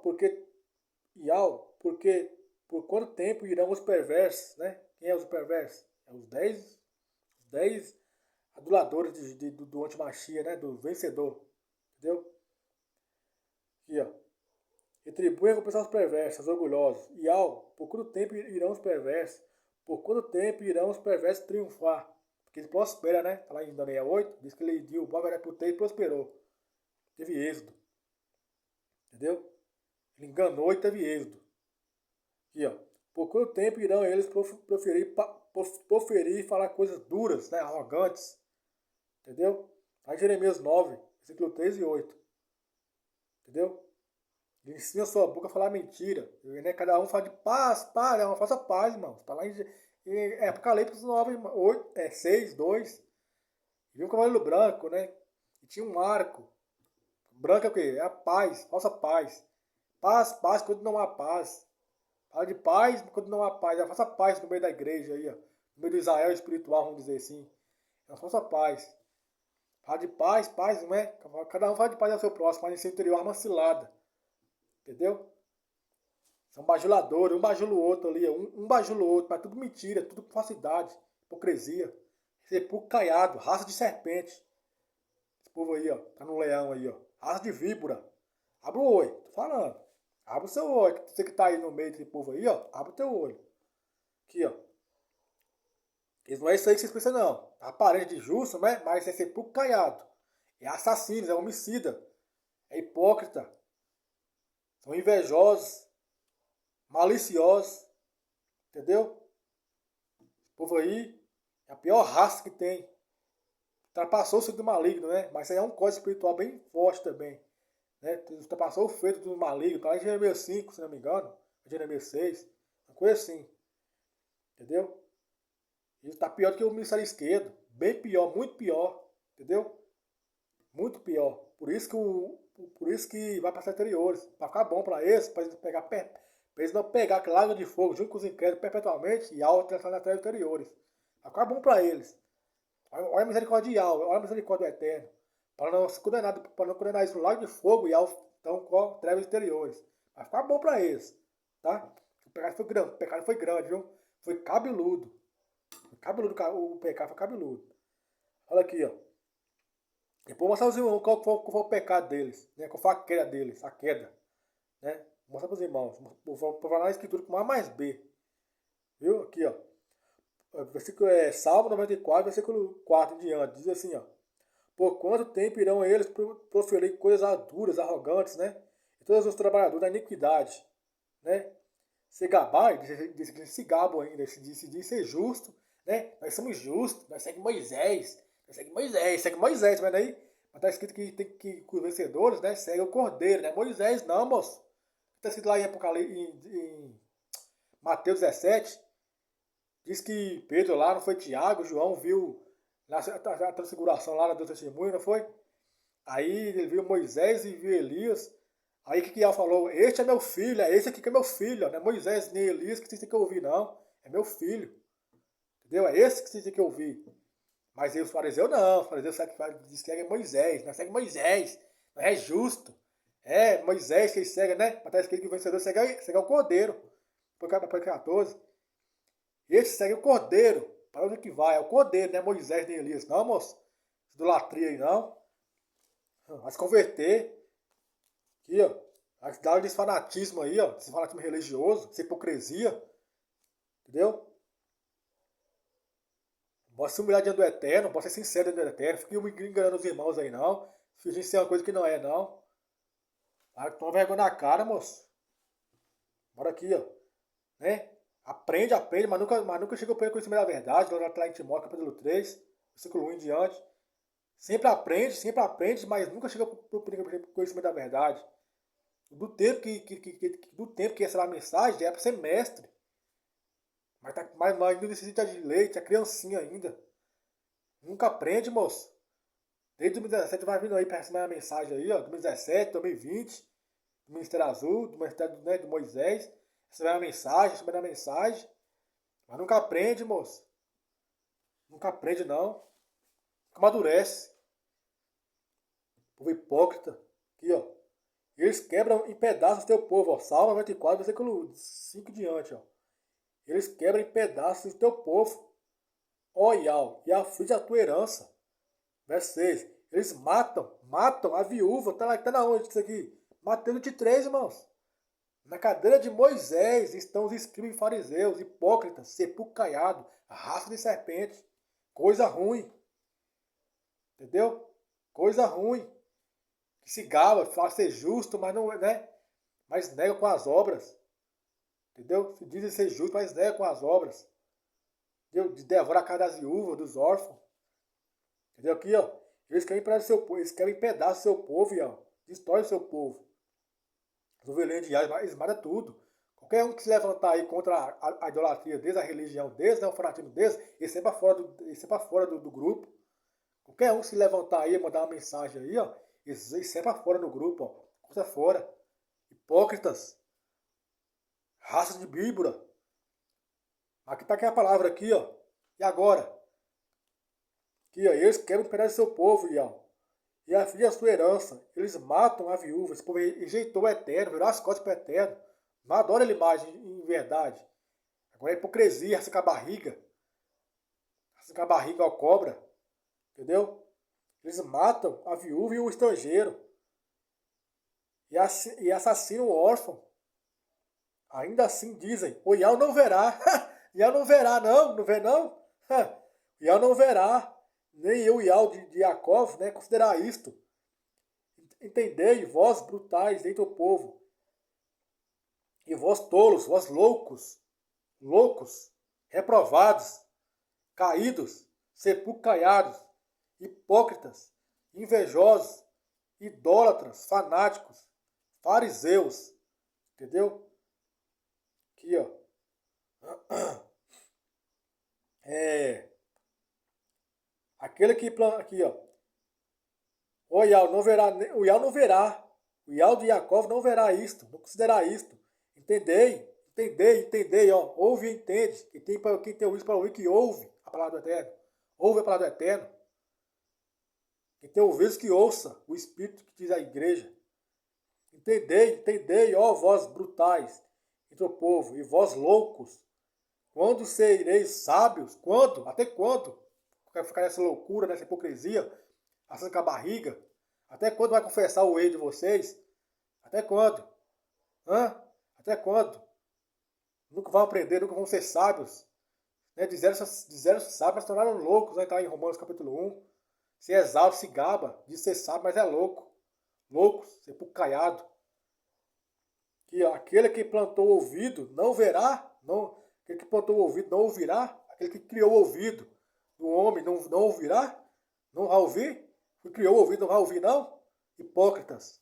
porque por quanto tempo irão os perversos, né? Quem é os perversos? É os 10 aduladores do Antimachia, né? Do vencedor. Entendeu? Aqui, ó. Retribui a recompensa aos perversos, aos orgulhosos. Yahweh, por quanto tempo irão os perversos? Por quanto tempo irão os perversos triunfar? Porque ele prospera, né? Tá lá em Daniel 8, diz que ele deu o pau e prosperou. Teve êxodo. Entendeu? Ele enganou e teve êxodo. Aqui, ó. Por quanto tempo irão eles proferir e falar coisas duras, né? Arrogantes. Entendeu? Tá em Jeremias 9, versículo 3 e 8. Entendeu? Ele ensina a sua boca a falar mentira. Né? Cada um fala de paz, não faça paz, irmão. Está lá em Apocalipse 9, 8, 6, 2. E um cavalo branco, né? E tinha um arco. Branco é o quê? É a paz, falsa paz. Paz, quando não há paz. Fala de paz quando não há paz. É a falsa paz no meio da igreja aí, ó. No meio do Israel espiritual, vamos dizer assim. É a falsa paz. Fala de paz, não é? Cada um fala de paz ao seu próximo, mas em seu interior é uma cilada. Entendeu? São bajuladores, um bajula o outro ali, um bajula o outro, mas tudo mentira, tudo falsidade, hipocrisia. Sepulcro caiado, raça de serpente. Esse povo aí, ó, tá no leão aí, ó. Raça de víbora. Abre o olho, tô falando. Abre o seu olho. Você que tá aí no meio desse povo aí, ó, abre o teu olho. Aqui, ó. Eles não é isso aí que vocês pensam, não. A aparência de justo, né? Mas é sepulcro caiado. É assassino, é homicida. É hipócrita. São invejosos. Maliciosos. Entendeu? Esse povo aí é a pior raça que tem. Ultrapassou o do maligno, né? Mas isso aí é um código espiritual bem forte também. Né? Ultrapassou o feito do maligno. Tá lá em Jeremias 5, se não me engano. Jeremias 6. Uma coisa assim. Entendeu? Isso tá pior do que o ministério esquerdo. Bem pior, muito pior. Entendeu? Muito pior. Por isso que vai para os anteriores. Para ficar bom para eles, para eles não pegar aquela água de fogo junto com os incrédulos perpetuamente e algo transformar nas terras anteriores. Vai ficar bom para eles. Olha a misericórdia de Yahweh, olha a misericórdia do Eterno. Para não condenar isso no lago de fogo e estão com trevas exteriores. Vai ficar bom para eles. Tá? O pecado foi grande, viu? Foi cabeludo. Cabeludo, o pecado foi cabeludo. Olha aqui, ó. Depois mostrar os irmãos qual foi o pecado deles, né? Qual foi a queda deles, a queda, né? Mostrar para os irmãos. Vou falar na escritura com A mais B. Viu? Aqui, ó. Versículo, Salmo 94, versículo 4 em diante. Diz assim, ó. Por quanto tempo irão eles proferir coisas duras, arrogantes, né? E todos os trabalhadores da iniquidade, né? Se gabar, se gabo ainda, se diz ser justo, né? Nós somos justos, nós seguimos Moisés, segue Moisés, mas aí está escrito que tem que os vencedores, né? Segue o Cordeiro, né? Moisés não, moço. Está escrito lá em Apocalipse, em Mateus 17, diz que Pedro lá, não foi Tiago, João viu a transfiguração lá do testemunho, não foi? Aí ele viu Moisés e viu Elias. Aí o que ela falou? Este é meu filho, é esse aqui que é meu filho. Não é Moisés nem Elias que vocês têm que ouvir, não. É meu filho. Entendeu? É esse que vocês têm que ouvir. Mas os fariseus não. Os fariseus dizem que é Moisés. Nós segue Moisés. Não é justo. É Moisés que eles seguem, né? Mas está escrito que o vencedor segue o Cordeiro. Por 14. Esse segue o Cordeiro. Para onde que vai? É o Cordeiro, não é Moisés nem Elias. Não, moço. Idolatria aí, não. Vai se converter. Aqui, ó. Vai dar esse fanatismo aí, ó. Esse fanatismo religioso. Essa hipocrisia. Entendeu? Pode se humilhar diante do Eterno. Pode ser sincero diante do Eterno. Fique enganando os irmãos aí, não. Fingir ser uma coisa que não é, não. Toma vergonha na cara, moço. Bora aqui, ó. Né? Aprende, mas nunca chegou para o conhecimento da verdade. Lá em Timóteo, capítulo 3, versículo 1 em diante. Sempre aprende, mas nunca chega para o conhecimento da verdade. Do tempo que essa mensagem é para ser mestre. Mas ainda necessita de leite, é criancinha ainda. Nunca aprende, moço. Desde 2017 vai vindo aí para receber a mensagem aí, ó. 2017, 2020, do Ministério Azul, do Ministério, né, do Moisés. Receber a mensagem. Mas nunca aprende, moço. Nunca aprende, não. Nunca amadurece. Povo hipócrita. Aqui, ó. Eles quebram em pedaços o teu povo, ó. Salmo 94, versículo 5 diante, ó. Eles quebram em pedaços o teu povo, ó Iau, e aflige a tua herança. Verso 6. Eles matam a viúva. Tá na onde isso aqui? Mateus 23, irmãos. Na cadeira de Moisés estão os escribas e fariseus, hipócritas, sepulcro caiado, raça de serpente. Coisa ruim. Entendeu? Coisa ruim. Que se gaba, fala ser justo, mas não, né? Mas nega com as obras. Entendeu? Se dizem ser justo, mas nega com as obras. Entendeu? De devorar a casa das viúvas, dos órfãos. Entendeu? Aqui, ó. Eles querem pedaço do seu povo, ó. Destrói o seu povo. As ovelhinhas de Yahweh, eles matam tudo. Qualquer um que se levantar aí contra a idolatria deles, a religião deles, né, o fanatismo deles, ele sempre para fora do grupo. Qualquer um que se levantar aí e mandar uma mensagem aí, ó, eles sempre para fora do grupo, ó. Coisa fora. Hipócritas. Raça de víbora. Aqui está aqui a palavra aqui, ó. E agora? Aqui, ó. Eles quebram o pedaço do seu povo, ó. E a filha a sua herança. Eles matam a viúva. Esse povo rejeitou o Eterno, virou as costas para o Eterno. Não adora ele mais, em verdade. Agora é hipocrisia, raça com a barriga. Raça com a barriga, ó, cobra. Entendeu? Eles matam a viúva e o estrangeiro. E assassinam o órfão. Ainda assim dizem, o Iau não verá. Iau não verá, não. Não vê, não? Iau não verá. Nem eu, Iau de Jacó, né, considerar isto. Entendei, vós brutais entre o povo. E vós tolos, vós loucos, reprovados, caídos, sepulcros caiados, hipócritas, invejosos, idólatras, fanáticos, fariseus. Entendeu? Aqui, ó. Aquele que planta aqui, ó. O Iau não verá. O Iau não verá. O Iau de Jacó não verá isto. Não considerar isto. Entendei, ó. Ouve e entende. Quem tem ouvido para ouvir, que ouve a palavra do Eterno. Ouve a palavra do Eterno. Quem tem ouvidos, que ouça o Espírito que diz à igreja. Entendei, ó vós brutais entre o povo, e vós loucos, Quando sereis sábios? Quando? Até quando? Quer ficar nessa loucura, nessa hipocrisia, assando com a barriga? Até quando vai confessar o erro de vocês? Até quando? Hã? Até quando? Nunca vão aprender, nunca vão ser sábios. Né? Disseram sábios, mas se tornaram loucos, né? Está em Romanos capítulo 1. Se exalta, se gaba, diz ser sábio, mas é louco. Louco, sepulcaiado. Que aquele que plantou o ouvido não verá, não, aquele que plantou o ouvido não ouvirá, aquele que criou o ouvido do homem não ouvirá, não vai ouvir, que criou o ouvido não vai ouvir não, hipócritas.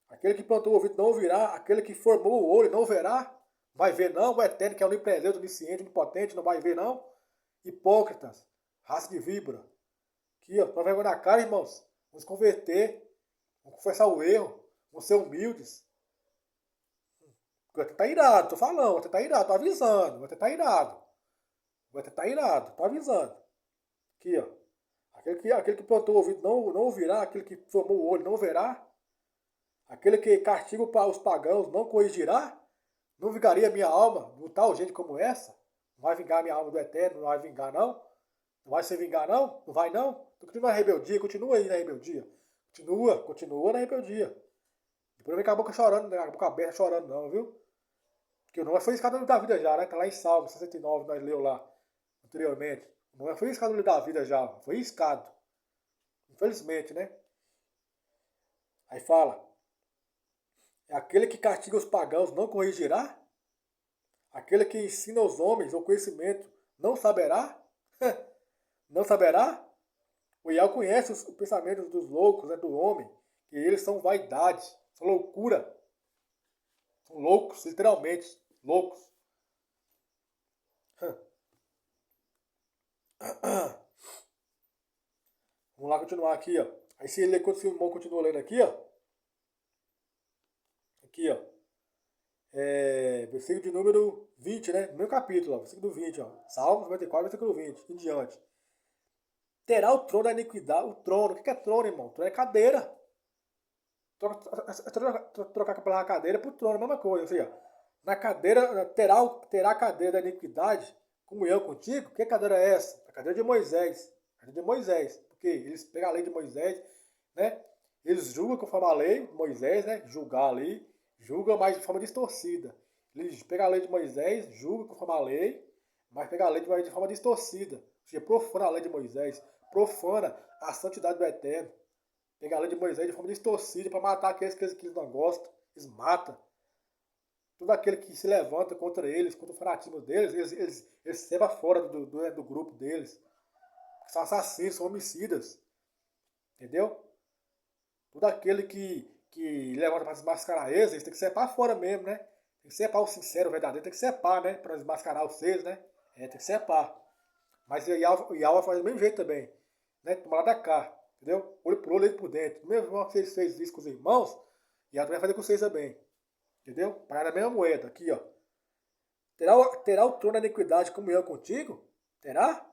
Aquele que plantou o ouvido não ouvirá, aquele que formou o olho não verá, vai ver não, o eterno que é onipresente, onisciente, onipotente, não vai ver não, hipócritas, raça de víbora. Aqui, ó, para vergonha na cara, irmãos, vamos converter, vamos confessar o erro, vamos ser humildes. Você tá irado, tô falando, você tá irado, tô avisando, você tá irado. Você tá irado, tô avisando. Aqui, ó. Aquele que plantou o ouvido não ouvirá, aquele que formou o olho não verá. Aquele que castiga os pagãos não corrigirá. Não vingaria a minha alma de tal gente como essa. Não vai vingar a minha alma do eterno, não vai vingar não. Não vai se vingar não? Não vai não? Então continua na rebeldia, continua aí na rebeldia. Continua na rebeldia. Depois não vem com a boca chorando, com a boca aberta chorando não, viu? Porque o Noé foi riscado no livro da vida já, né? Tá lá em Salmo 69, nós leu lá anteriormente. O Noé foi riscado no livro da vida já. Foi riscado. Infelizmente, né? Aí fala. É aquele que castiga os pagãos não corrigirá? Aquele que ensina aos homens o conhecimento não saberá? Não saberá? O Ial conhece os pensamentos dos loucos, né, do homem. Que eles são vaidade, são loucura. São loucos, literalmente. Loucos. Vamos lá continuar aqui, ó. Aí se ele continua lendo aqui, ó. Aqui, ó. Versículo de número 20, né? No meu capítulo, ó. Versículo 20, ó. Salmo 94, versículo 20. Em diante. Terá o trono da iniquidade. O trono. O que é trono, irmão? Trono é cadeira. Trocar a palavra cadeira por trono, a mesma coisa. Ou seja, na cadeira, terá a cadeira da iniquidade, como eu contigo. Que cadeira é essa? A cadeira de Moisés. A cadeira de Moisés. Porque eles pegam a lei de Moisés, né? Eles julgam conforme a lei de Moisés, né? Julgar ali. Julgam, mas de forma distorcida. Eles pegam a lei de Moisés, julgam conforme a lei, mas pegam a lei de forma distorcida. Ou seja, profana a lei de Moisés. Profana a santidade do Eterno. Pega a lei de Moisés de forma distorcida para matar aqueles que eles não gostam. Eles matam. Todo aquele que se levanta contra eles, contra o fanatismo deles, eles se levam fora do grupo deles. São assassinos, são homicidas. Entendeu? Todo aquele que levanta para desmascarar eles tem que separar fora mesmo, né? Tem que separar o sincero, o verdadeiro, tem que separar, né? Para desmascarar os seus, né? Tem que separar. Mas o Yahweh faz do mesmo jeito também. Né? Toma lá da cá. Entendeu? Olho por olho, olho por dentro. Do mesmo modo que vocês fez isso com os irmãos, Yahweh também vai fazer com vocês também. Entendeu? Pagar na mesma moeda. Aqui, ó. Terá o trono da iniquidade como eu contigo? Terá?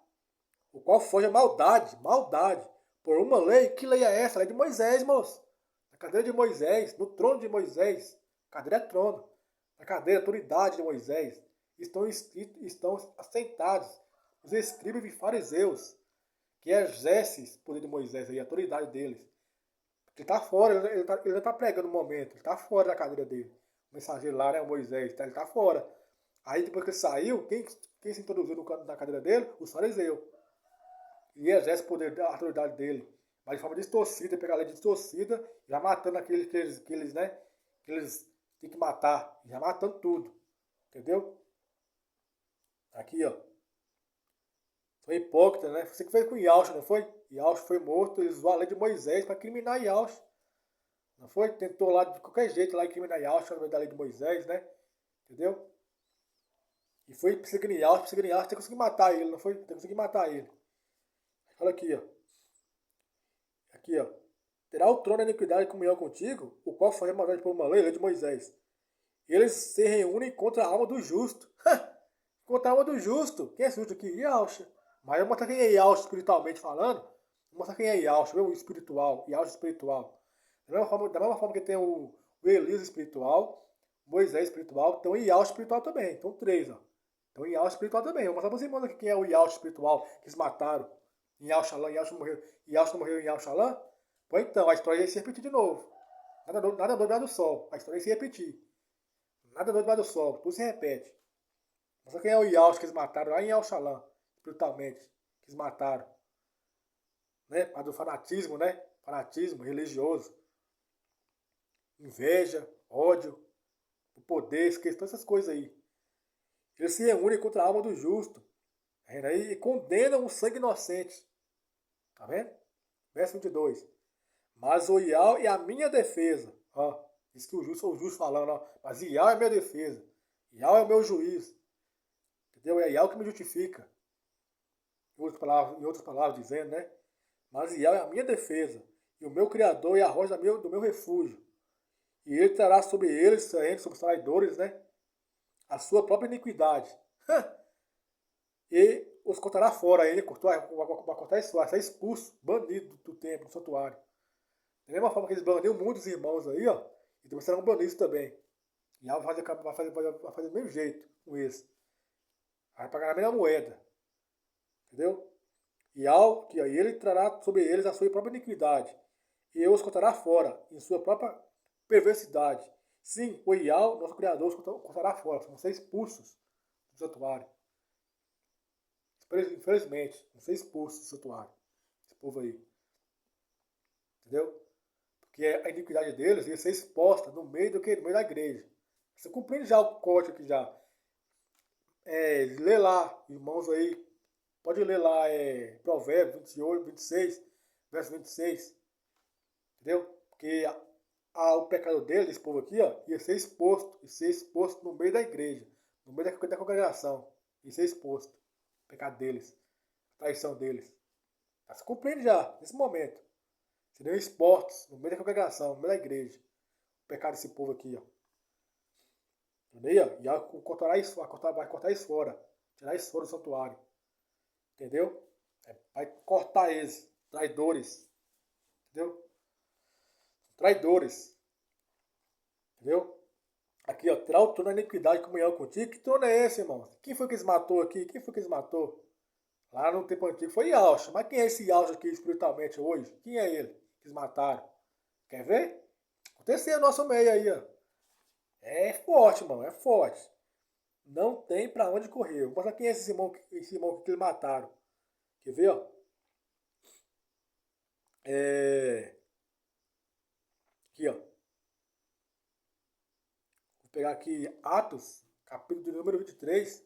O qual foge a maldade. Maldade. Por uma lei. Que lei é essa? A lei de Moisés, moço. Na cadeira de Moisés. No trono de Moisés. Cadeira é trono. Na cadeira, autoridade de Moisés. Estão assentados os escribas e fariseus. Que exercem o poder de Moisés aí, a autoridade deles. Ele está fora, ele não está pregando no momento, ele está fora da cadeira dele. O mensageiro lá, né, o Moisés, ele está fora. Aí depois que ele saiu, quem se introduziu na cadeira dele? Os fariseus. E exerce o poder da autoridade dele. Mas de forma distorcida, pegar a lei distorcida, já matando aqueles que eles têm que matar. Já matando tudo. Entendeu? Aqui, ó. Foi hipócrita, né? Você que fez com Yaush, não foi? Yaush foi morto, eles usou a lei de Moisés para criminar Yaush. Não foi? Tentou lá de qualquer jeito lá criminar Yaush através da lei de Moisés, né? Entendeu? E foi perseguindo Yaush, até conseguir matar ele, não foi? Até conseguir matar ele. Olha aqui, ó. Aqui, ó. Terá o trono da iniquidade comunhão contigo, o qual foi mandado por uma lei de Moisés. Eles se reúnem contra a alma do justo. Contra a alma do justo. Quem é justo aqui? Yaush. Mas eu vou mostrar quem é Yaush espiritualmente falando. Vou mostrar quem é Yaush, o espiritual. Yaush espiritual. Da mesma forma que tem o Elias espiritual, Moisés espiritual, tem o Yaush espiritual também. Então três, ó. Então, Yaush espiritual também. Eu vou mostrar para os irmãos aqui quem é o Yaush espiritual que eles mataram. Yaush não morreu. Yaush não morreu em Yaush. Pois então, a história ia se repetir de novo. Nada doido, nada doido do sol. A história ia se repetir. Nada doido do sol. Tudo se repete. Mostra quem é o Yaush que eles mataram lá em Yaush, espiritualmente. Que eles mataram. Né? Para do fanatismo, né? Fanatismo religioso. Inveja, ódio, o poder, esquece todas essas coisas aí. Eles se reúnem contra a alma do justo. Tá vendo aí? E condenam o sangue inocente. Tá vendo? Verso 22. Mas o Ial é a minha defesa. Ó, diz que o justo falando, ó. Mas Ial é a minha defesa. Ial é o meu juiz. Entendeu? É Ial que me justifica. Em outras palavras dizendo, né? Mas Ial é a minha defesa. E o meu Criador é a rocha do meu refúgio. E ele trará sobre eles, sobre os traidores, né? A sua própria iniquidade. E os cortará fora. Ele vai cortar isso, vai ser expulso, banido do templo, do santuário. Da mesma forma que eles baniram muitos irmãos aí, ó. E também serão banidos também. E ela vai fazer do mesmo jeito com esse. Vai pagar a mesma moeda. Entendeu? E ao que aí ele trará sobre eles a sua própria iniquidade. E os cortará fora, em sua própria perversidade. Sim, o Ial, nosso Criador, os cortará fora. Vão ser expulsos do santuário. Infelizmente, vão ser expulsos do santuário. Esse povo aí. Entendeu? Porque a iniquidade deles ia ser exposta no meio da igreja. Você compreende já o código aqui já. Lê lá, irmãos aí. Pode ler lá, Provérbios 28, 26, verso 26. Entendeu? Porque o pecado deles, desse povo aqui, ó, ia ser exposto no meio da igreja, no meio da congregação. Ia ser exposto. O pecado deles, a traição deles. Tá se cumprindo já, nesse momento. Seriam expostos no meio da congregação, no meio da igreja. O pecado desse povo aqui, ó. Entendeu? E vai cortar isso fora. Tirar isso fora do santuário. Entendeu? Vai cortar eles. Traidores. Entendeu? Traidores. Entendeu? Aqui, ó. Terá o trono da iniquidade comunhão contigo. Que trono é esse, irmão? Quem foi que eles matou aqui? Quem foi que eles matou? Lá no tempo antigo foi Yaush. Mas quem é esse Yaush aqui espiritualmente hoje? Quem é ele que eles mataram? Quer ver? Aconteceu no nosso meio aí, ó. É forte, irmão. É forte. Não tem pra onde correr. Vou mostrar quem é esse irmão que eles mataram. Quer ver, ó? Aqui, ó. Vou pegar aqui Atos, capítulo de número 23.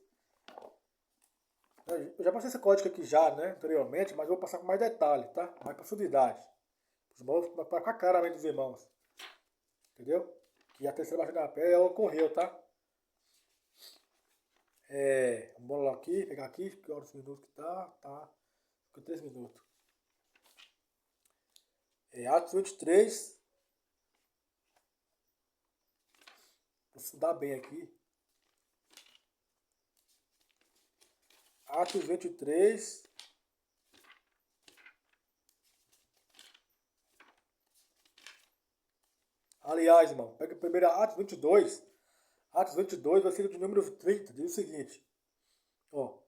Eu já passei esse código aqui já, né? Anteriormente, mas eu vou passar com mais detalhe, tá? Mais profundidade. Os irmãos, para com a cara mesmo dos irmãos. Entendeu? Que a terceira baixada da pé ocorreu, tá? Vamos lá aqui, pegar aqui, que horas minutos que tá. Ficou 3 minutos. Atos 23. Vou estudar bem aqui. Atos 23. Aliás, irmão, pega primeiro Atos 22. Atos 22, versículo de número 30, diz o seguinte. Ó.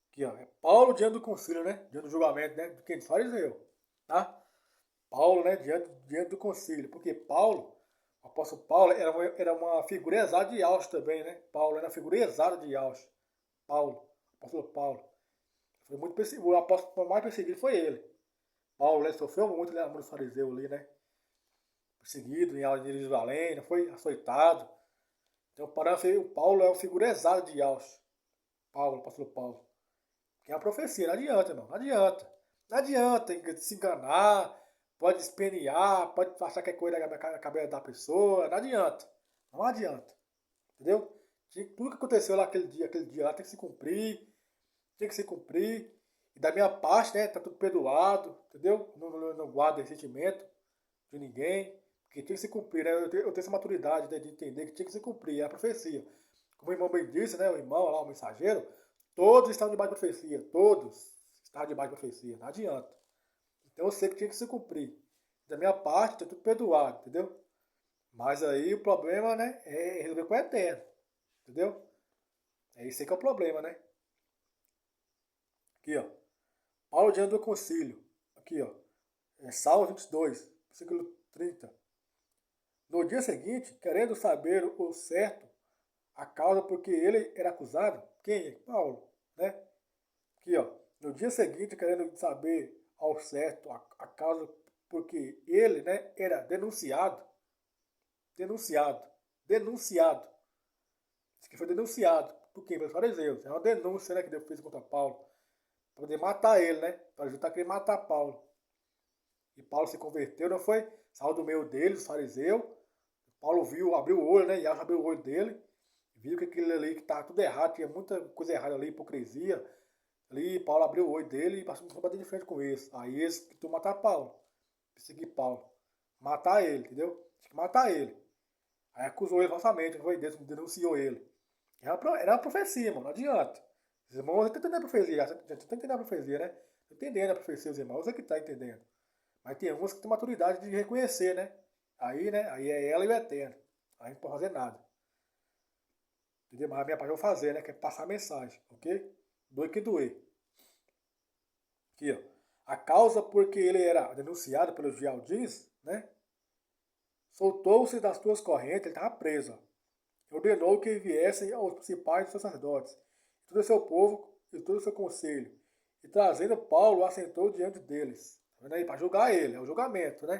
Aqui, ó. É Paulo diante do concílio, né? Diante do julgamento, né? De quem? De fariseu. Tá? Paulo, né? Diante do concílio. Porque Paulo, o apóstolo Paulo, era uma figura exata de Yaush também, né? Paulo era uma figura exata de Yaush. Paulo, o apóstolo Paulo. Foi muito perseguido. O apóstolo mais perseguido foi ele. Paulo, né? Sofreu muito, né? Dos fariseus ali, né? Perseguido em Jerusalém, foi açoitado. Então, o Paulo é uma figura exata de Yaush. Paulo, o apóstolo Paulo. Que é uma profecia, não adianta, irmão. Não adianta. Não adianta se enganar, pode espernear, pode achar que é coisa da cabeça da pessoa. Não adianta. Não adianta. Entendeu? Tudo que aconteceu lá aquele dia lá tem que se cumprir. Tem que se cumprir. E da minha parte, né? Tá tudo perdoado. Entendeu? Não guardo ressentimento de ninguém. Porque tinha que se cumprir, né? Eu tenho essa maturidade, né, de entender que tinha que se cumprir. É a profecia. Como o irmão bem disse, né? O irmão lá, o mensageiro. Todos estão debaixo da profecia. Todos estão debaixo da profecia. Não adianta. Então eu sei que tinha que se cumprir. Da minha parte, está tudo perdoado, entendeu? Mas aí o problema, né, é resolver com o eterno. Entendeu? É esse aí que é o problema, né? Aqui, ó. Paulo diante do concílio. Aqui, ó. Salmo 22, versículo 30. No dia seguinte, querendo saber o certo, a causa porque ele era acusado, quem? Paulo, né? Aqui, ó. No dia seguinte, querendo saber ao certo a causa porque ele, né, era denunciado. Denunciado. Isso aqui foi denunciado. Por quê? Pelos fariseus. É uma denúncia, né, que Deus fez contra Paulo. Para poder matar ele, né? Para ajudar a querer matar Paulo. E Paulo se converteu, não foi? Saiu do meio deles, os fariseus. Paulo viu, abriu o olho, né? E abriu o olho dele. Viu que aquilo ali que estava tudo errado, tinha muita coisa errada ali, hipocrisia. Ali, Paulo abriu o olho dele e passou a bater de frente com eles. Aí eles tentou matar Paulo. Perseguir Paulo. Matar ele, entendeu? Tinha que matar ele. Aí acusou ele falsamente, foi Deus que denunciou ele. Era uma profecia, mano, não adianta. Os irmãos estão entendendo a profecia, já estão entendendo a profecia, né? Entendendo a profecia, os irmãos, é que estão entendendo. Mas tem alguns que têm maturidade de reconhecer, né? Aí, né? Aí é ela e o eterno. Aí não pode fazer nada. Entendeu? Mas a minha parte eu vou fazer, né? Que é passar a mensagem, ok? Doer que doer. Aqui, ó. A causa porque ele era denunciado pelos Gialdins, né? Soltou-se das suas correntes, ele estava preso. Ordenou que viessem aos principais sacerdotes, e todo o seu povo e todo o seu conselho. E trazendo Paulo, assentou diante deles. Para julgar ele, é o julgamento, né?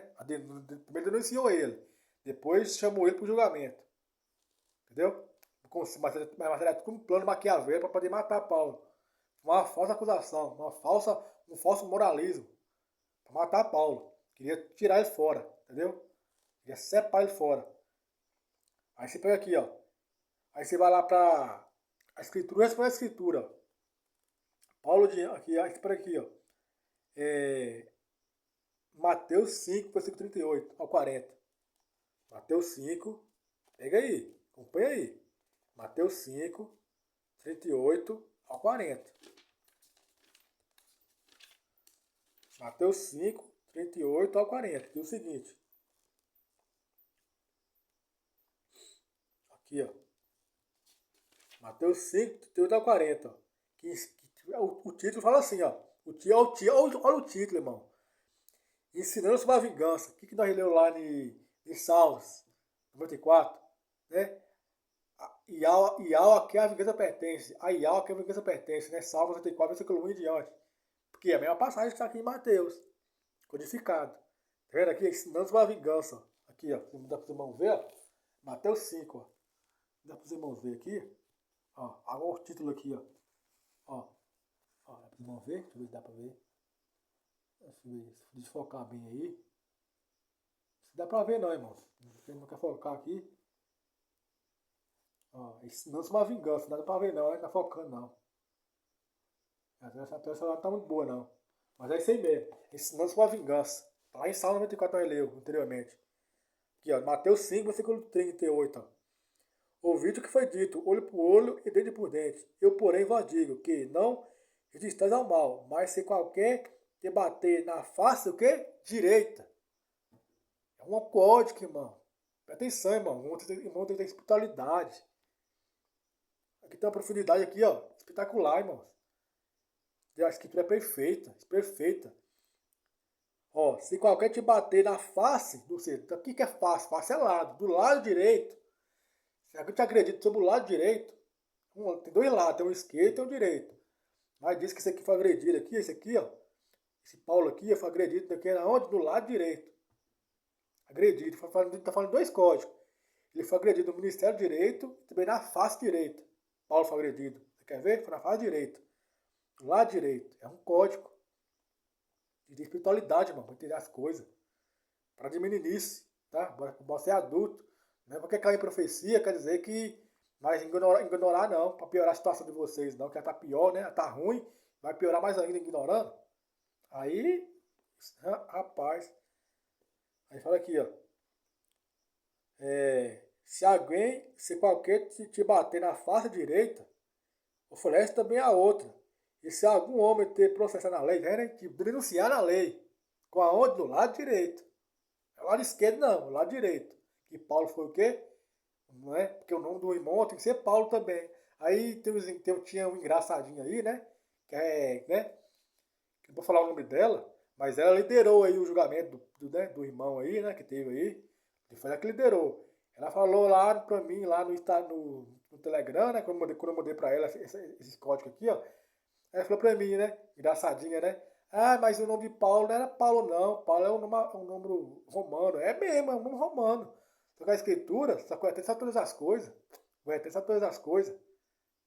Primeiro denunciou ele, depois chamou ele para o julgamento. Entendeu? Mas era tudo um plano maquiavélico para poder matar Paulo. Uma falsa acusação, um falso moralismo. Para matar Paulo. Queria tirar ele fora, entendeu? Queria separar ele fora. Aí você pega aqui, ó. Aí você vai lá para a escritura, responde a escritura. Paulo, aqui, espera aqui, ó. Mateus 5, versículo 38 ao 40. Mateus 5, pega aí, acompanha aí. Mateus 5, 38 ao 40. Mateus 5, 38 ao 40. Diz o seguinte. Aqui, ó. Mateus 5, 38 ao 40. Ó. O título fala assim, ó. Olha o título, irmão. Ensinando sobre a vingança. O que nós lemos lá em Salmos 94? Né? E ao que a vingança pertence. A Iau que a vingança pertence. Né? Salmos 94, versículo 1 em diante. Porque é a mesma passagem que está aqui em Mateus. Codificado. Tá vendo aqui? Ensinando sobre a vingança. Aqui, ó. Dá para os irmãos ver, ó. Mateus 5, ó. Dá para os irmãos ver aqui. Ó, agora o título aqui, ó. Ó, dá para os irmãos ver? Deixa eu ver se dá para ver. Deixa eu ver se desfocar bem aí. Se dá pra ver não, irmãos. Você não quer focar aqui. Ó, ensinando sobre a vingança. Não dá pra ver não, né? Não tá focando não. Essa peça não tá muito boa não. Mas é isso aí mesmo. Ensinando sobre a vingança. Tá lá em Salmo 94 nós leu anteriormente. Aqui, ó. Mateus 5, versículo 38, ó. Ouvido o que foi dito, olho por olho e dente por dente. Eu, porém, vos digo que não resistais ao mal, mas se qualquer te bater na face, o quê? Direita. É um código, irmão. Presta atenção, irmão. Irmão tem espiritualidade. Aqui tem uma profundidade aqui, ó. Espetacular, irmãos. A escritura é perfeita. Perfeita. Ó, se qualquer te bater na face, do ser, o que é face? Face é lado. Do lado direito. Se alguém te acredita sobre o lado direito, tem dois lados, tem o esquerdo e tem o direito. Mas diz que esse aqui foi agredido aqui, esse aqui, ó. Esse Paulo aqui foi agredido daqui onde? Do lado direito. Agredido. Está falando dois códigos. Ele foi agredido no Ministério Direito e também na face direita. Paulo foi agredido. Você quer ver? Foi na face direita. Do lado direito. É um código de espiritualidade, irmão, para entender as coisas. Para de meninice, tá? Você é adulto. Não é porque cai em profecia, quer dizer que mas ignorar não, para piorar a situação de vocês, não, que ela tá pior, né? Ela tá ruim, vai piorar mais ainda ignorando. Aí, rapaz. Aí fala aqui, ó. Se qualquer te bater na face direita, oferece também a outra. E se algum homem ter processar na lei, né? Tipo, denunciar na lei. Com aonde? Do lado direito. É o lado esquerdo não, o lado direito. Que Paulo foi o quê? Não é? Porque o nome do irmão tem que ser Paulo também. Aí tinha um engraçadinho aí, né? Que é, né? Que não vou falar o nome dela, mas ela liderou aí o julgamento né, do irmão aí, né? Que teve aí. E foi ela que liderou. Ela falou lá pra mim, lá no Telegram, né? Quando eu mandei pra ela esse código aqui, ó. Ela falou pra mim, né? Engraçadinha, né? Ah, mas o nome de Paulo não era Paulo, não. Paulo é um nome romano. É mesmo, é um nome romano. Só que a escritura só conhece todas as coisas. Conhece todas as coisas.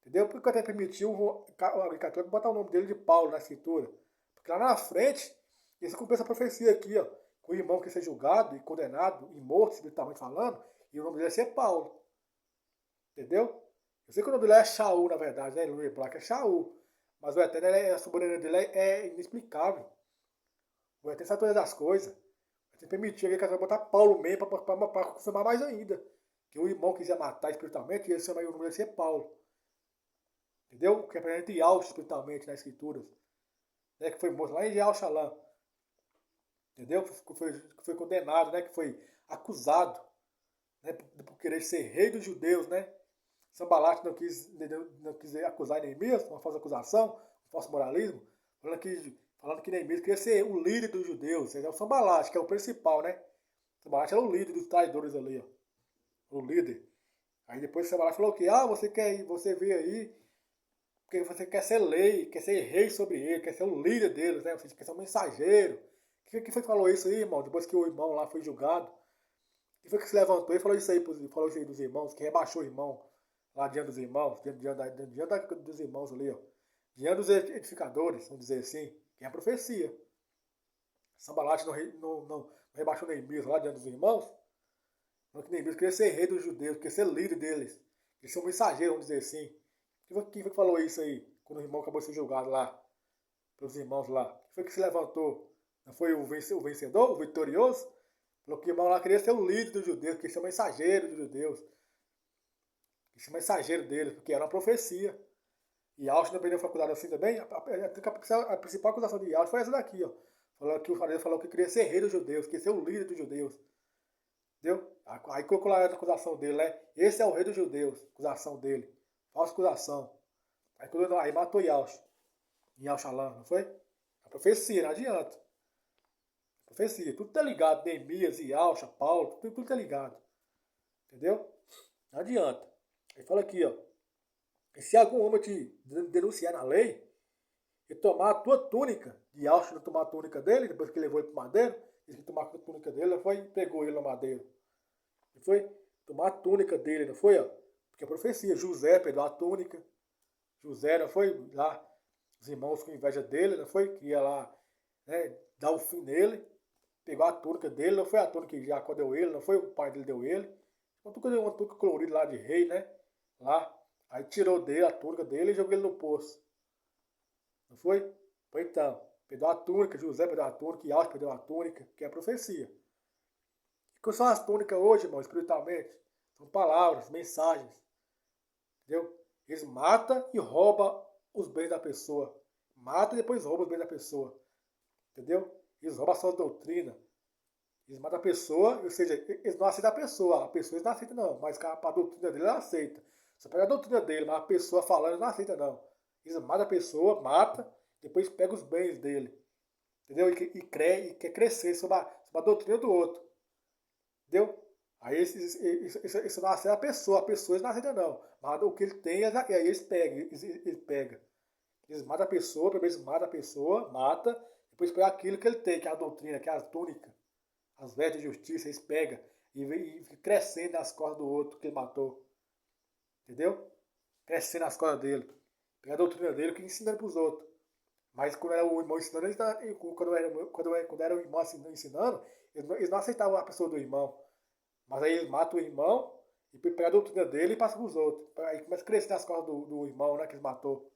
Entendeu? Porque até permitiu o católico botar o nome dele de Paulo na escritura. Porque lá na frente, isso cumpre essa profecia aqui, ó. Que o irmão que ser julgado e condenado e morto, espiritualmente falando, e o nome dele é ser Paulo. Entendeu? Eu sei que o nome dele é Shaul, na verdade, né? Louis Black é Shaul. Mas o Eterno, a soberania dele é inexplicável. O Eterno sabe todas as coisas. Você permitiu que ele botar Paulo mesmo para confirmar mais ainda. Que o irmão quiser matar espiritualmente, ele chama o nome dele ser Paulo. Entendeu? Que é entre alto espiritualmente nas escrituras. Né? Que foi morto lá em Al-Shalom. Entendeu? Que foi condenado, né? Que foi acusado, né? Por querer ser rei dos judeus, né? Sambalat não quis acusar Neemias, uma falsa acusação, um falso moralismo, falando que Neemias queria ser o líder dos judeus. É o Sambalat, que é o principal, né? Sambalat era o líder dos traidores ali, ó. O líder. Aí depois Sambalat falou que, você veio aí porque você quer ser lei, quer ser rei sobre ele, quer ser o líder deles, né? Você quer ser um mensageiro. Quem foi que falou isso aí, irmão? Depois que o irmão lá foi julgado. Quem foi que se levantou e falou isso aí dos irmãos, que rebaixou o irmão lá diante dos irmãos, diante dos irmãos ali, ó. Diante dos edificadores, vamos dizer assim, que é a profecia. Sambalat não rebaixou Neemias lá diante dos irmãos, não que Neemias queria ser rei dos judeus, queria ser líder deles, queria ser um mensageiro, vamos dizer assim. Quem foi que falou isso aí, quando o irmão acabou de ser julgado lá, pelos irmãos lá? Quem foi que se levantou? Não foi o vencedor, o vitorioso? Falou que o irmão lá queria ser o líder dos judeus, queria ser o mensageiro dos judeus. Queria ser o mensageiro deles, porque era uma profecia. E Austin também deu faculdade assim também. A principal acusação de Austin foi essa daqui, ó. Falou que o fariseu falou que queria ser rei dos judeus, queria ser o líder dos judeus. Entendeu? Aí colocou lá a acusação dele, né? Esse é o rei dos judeus, acusação dele. Falsa acusação. Aí matou Yaush. Em Yauxalã, não foi? A profecia, não adianta. A profecia, tudo tá ligado. Neemias, Yausha, Paulo, tudo tá ligado. Entendeu? Não adianta. Ele fala aqui, ó. E se algum homem te denunciar na lei e tomar a tua túnica, de Yausha não tomar a túnica dele, depois que levou ele pro madeiro, ele tomar a túnica dele, ele foi e pegou ele no madeiro. Não foi? Tomar a túnica dele, não foi? Ó? Porque a profecia, José pegou a túnica. José, não foi? Lá, os irmãos com inveja dele, não foi? Que ia lá, né, dar o fim nele. Pegou a túnica dele, não foi a túnica que Jacó deu ele, não foi o pai dele deu ele. Uma túnica colorida lá de rei, né? Lá. Aí tirou dele a túnica dele e jogou ele no poço. Não foi? Foi então. Pegou a túnica, José perdeu a túnica, Yaush perdeu a túnica, que é a profecia. E que são as túnicas hoje, irmão, espiritualmente? São palavras, mensagens. Entendeu? Eles matam e roubam os bens da pessoa. Mata e depois rouba os bens da pessoa. Entendeu? Eles roubam a sua doutrina. Eles matam a pessoa, ou seja, eles não aceitam a pessoa eles não aceitam não, mas a doutrina dele ela aceita. Você pega a doutrina dele, mas a pessoa falando eles não aceita não. Eles matam a pessoa, mata, depois pega os bens dele. Entendeu? E quer crescer sobre a doutrina do outro. Entendeu? Aí isso não aceita a pessoa eles não aceitam não. Mas o que ele tem, aí eles pegam, eles pegam. Eles matam a pessoa, primeiro eles matam a pessoa, mata, depois pega aquilo que ele tem, que é a doutrina, que é a túnica, as vestes de justiça, eles pegam e fica crescendo nas costas do outro que ele matou. Entendeu? Crescendo nas costas dele. Pega a doutrina dele que ensinando para os outros. Mas quando era o irmão ensinando, quando era o irmão ensinando, eles não aceitavam a pessoa do irmão. Mas aí eles matam o irmão e pega a doutrina dele e passa para os outros. Aí começa a crescer nas costas do irmão, né, que ele matou.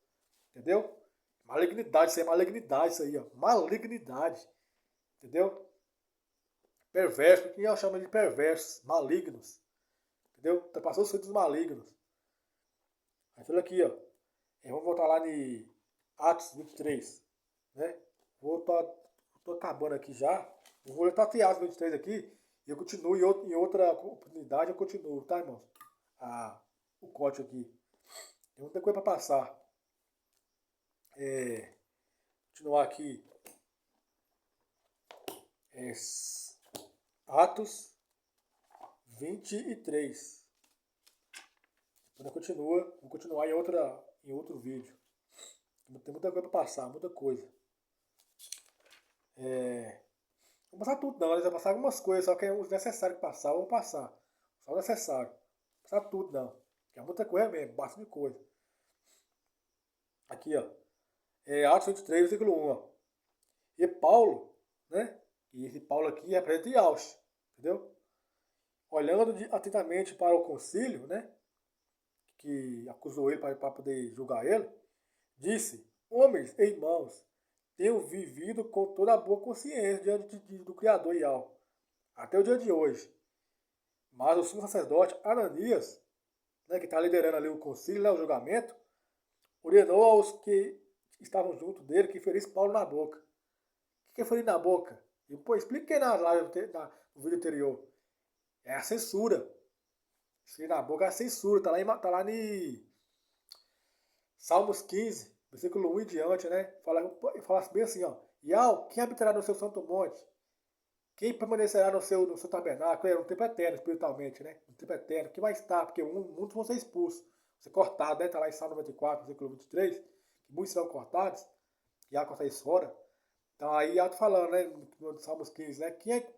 Entendeu? Malignidade, isso aí é malignidade, isso aí, ó. Malignidade. Entendeu? Perverso, quem eu chamo de perversos, malignos. Entendeu? Passou os filhos dos malignos. Aí fala aqui, ó. Vamos voltar lá em Atos 23. Né? Tô acabando aqui já. Eu vou ler até Atos 23 aqui. E eu continuo em outra oportunidade, eu continuo, tá, irmãos? O código aqui. Tem muita coisa para passar. Continuar aqui. Atos 23. Depois continua. Vou continuar em outro vídeo. Tem muita coisa para passar, muita coisa. Não vou passar tudo não, né? Vou passar algumas coisas, só que é o necessário que passar, eu vou passar. Só o necessário. Não vou passar tudo não. Que é muita coisa mesmo, bastante coisa. Aqui, ó. Atos 23, versículo 1, ó. E Paulo, né? E esse Paulo aqui representa Iaush, entendeu? Olhando atentamente para o concílio, né? Que acusou ele para poder julgar ele, disse: homens e irmãos, tenho vivido com toda a boa consciência diante do Criador Iau, até o dia de hoje. Mas o sumo sacerdote Ananias, né, que está liderando ali o concílio, né, o julgamento, ordenou aos que estavam junto dele que ferisse Paulo na boca. O que é ferir na boca? E, pô, expliquei na live, no vídeo anterior. É a censura. Ferir na boca é a censura. Tá lá em Salmos 15, versículo 1 em diante, né? Fala bem assim, ó. Iau, quem habitará no seu santo monte? Quem permanecerá no seu tabernáculo? No tempo eterno, espiritualmente, né? No tempo eterno. Quem vai estar? Porque muitos vão ser expulsos. Vão ser cortados, né? Tá lá em Salmo 94, versículo 23. Que muitos serão cortados. E Iau corta isso fora. Então aí Iau tá falando, né? No Salmos 15, né?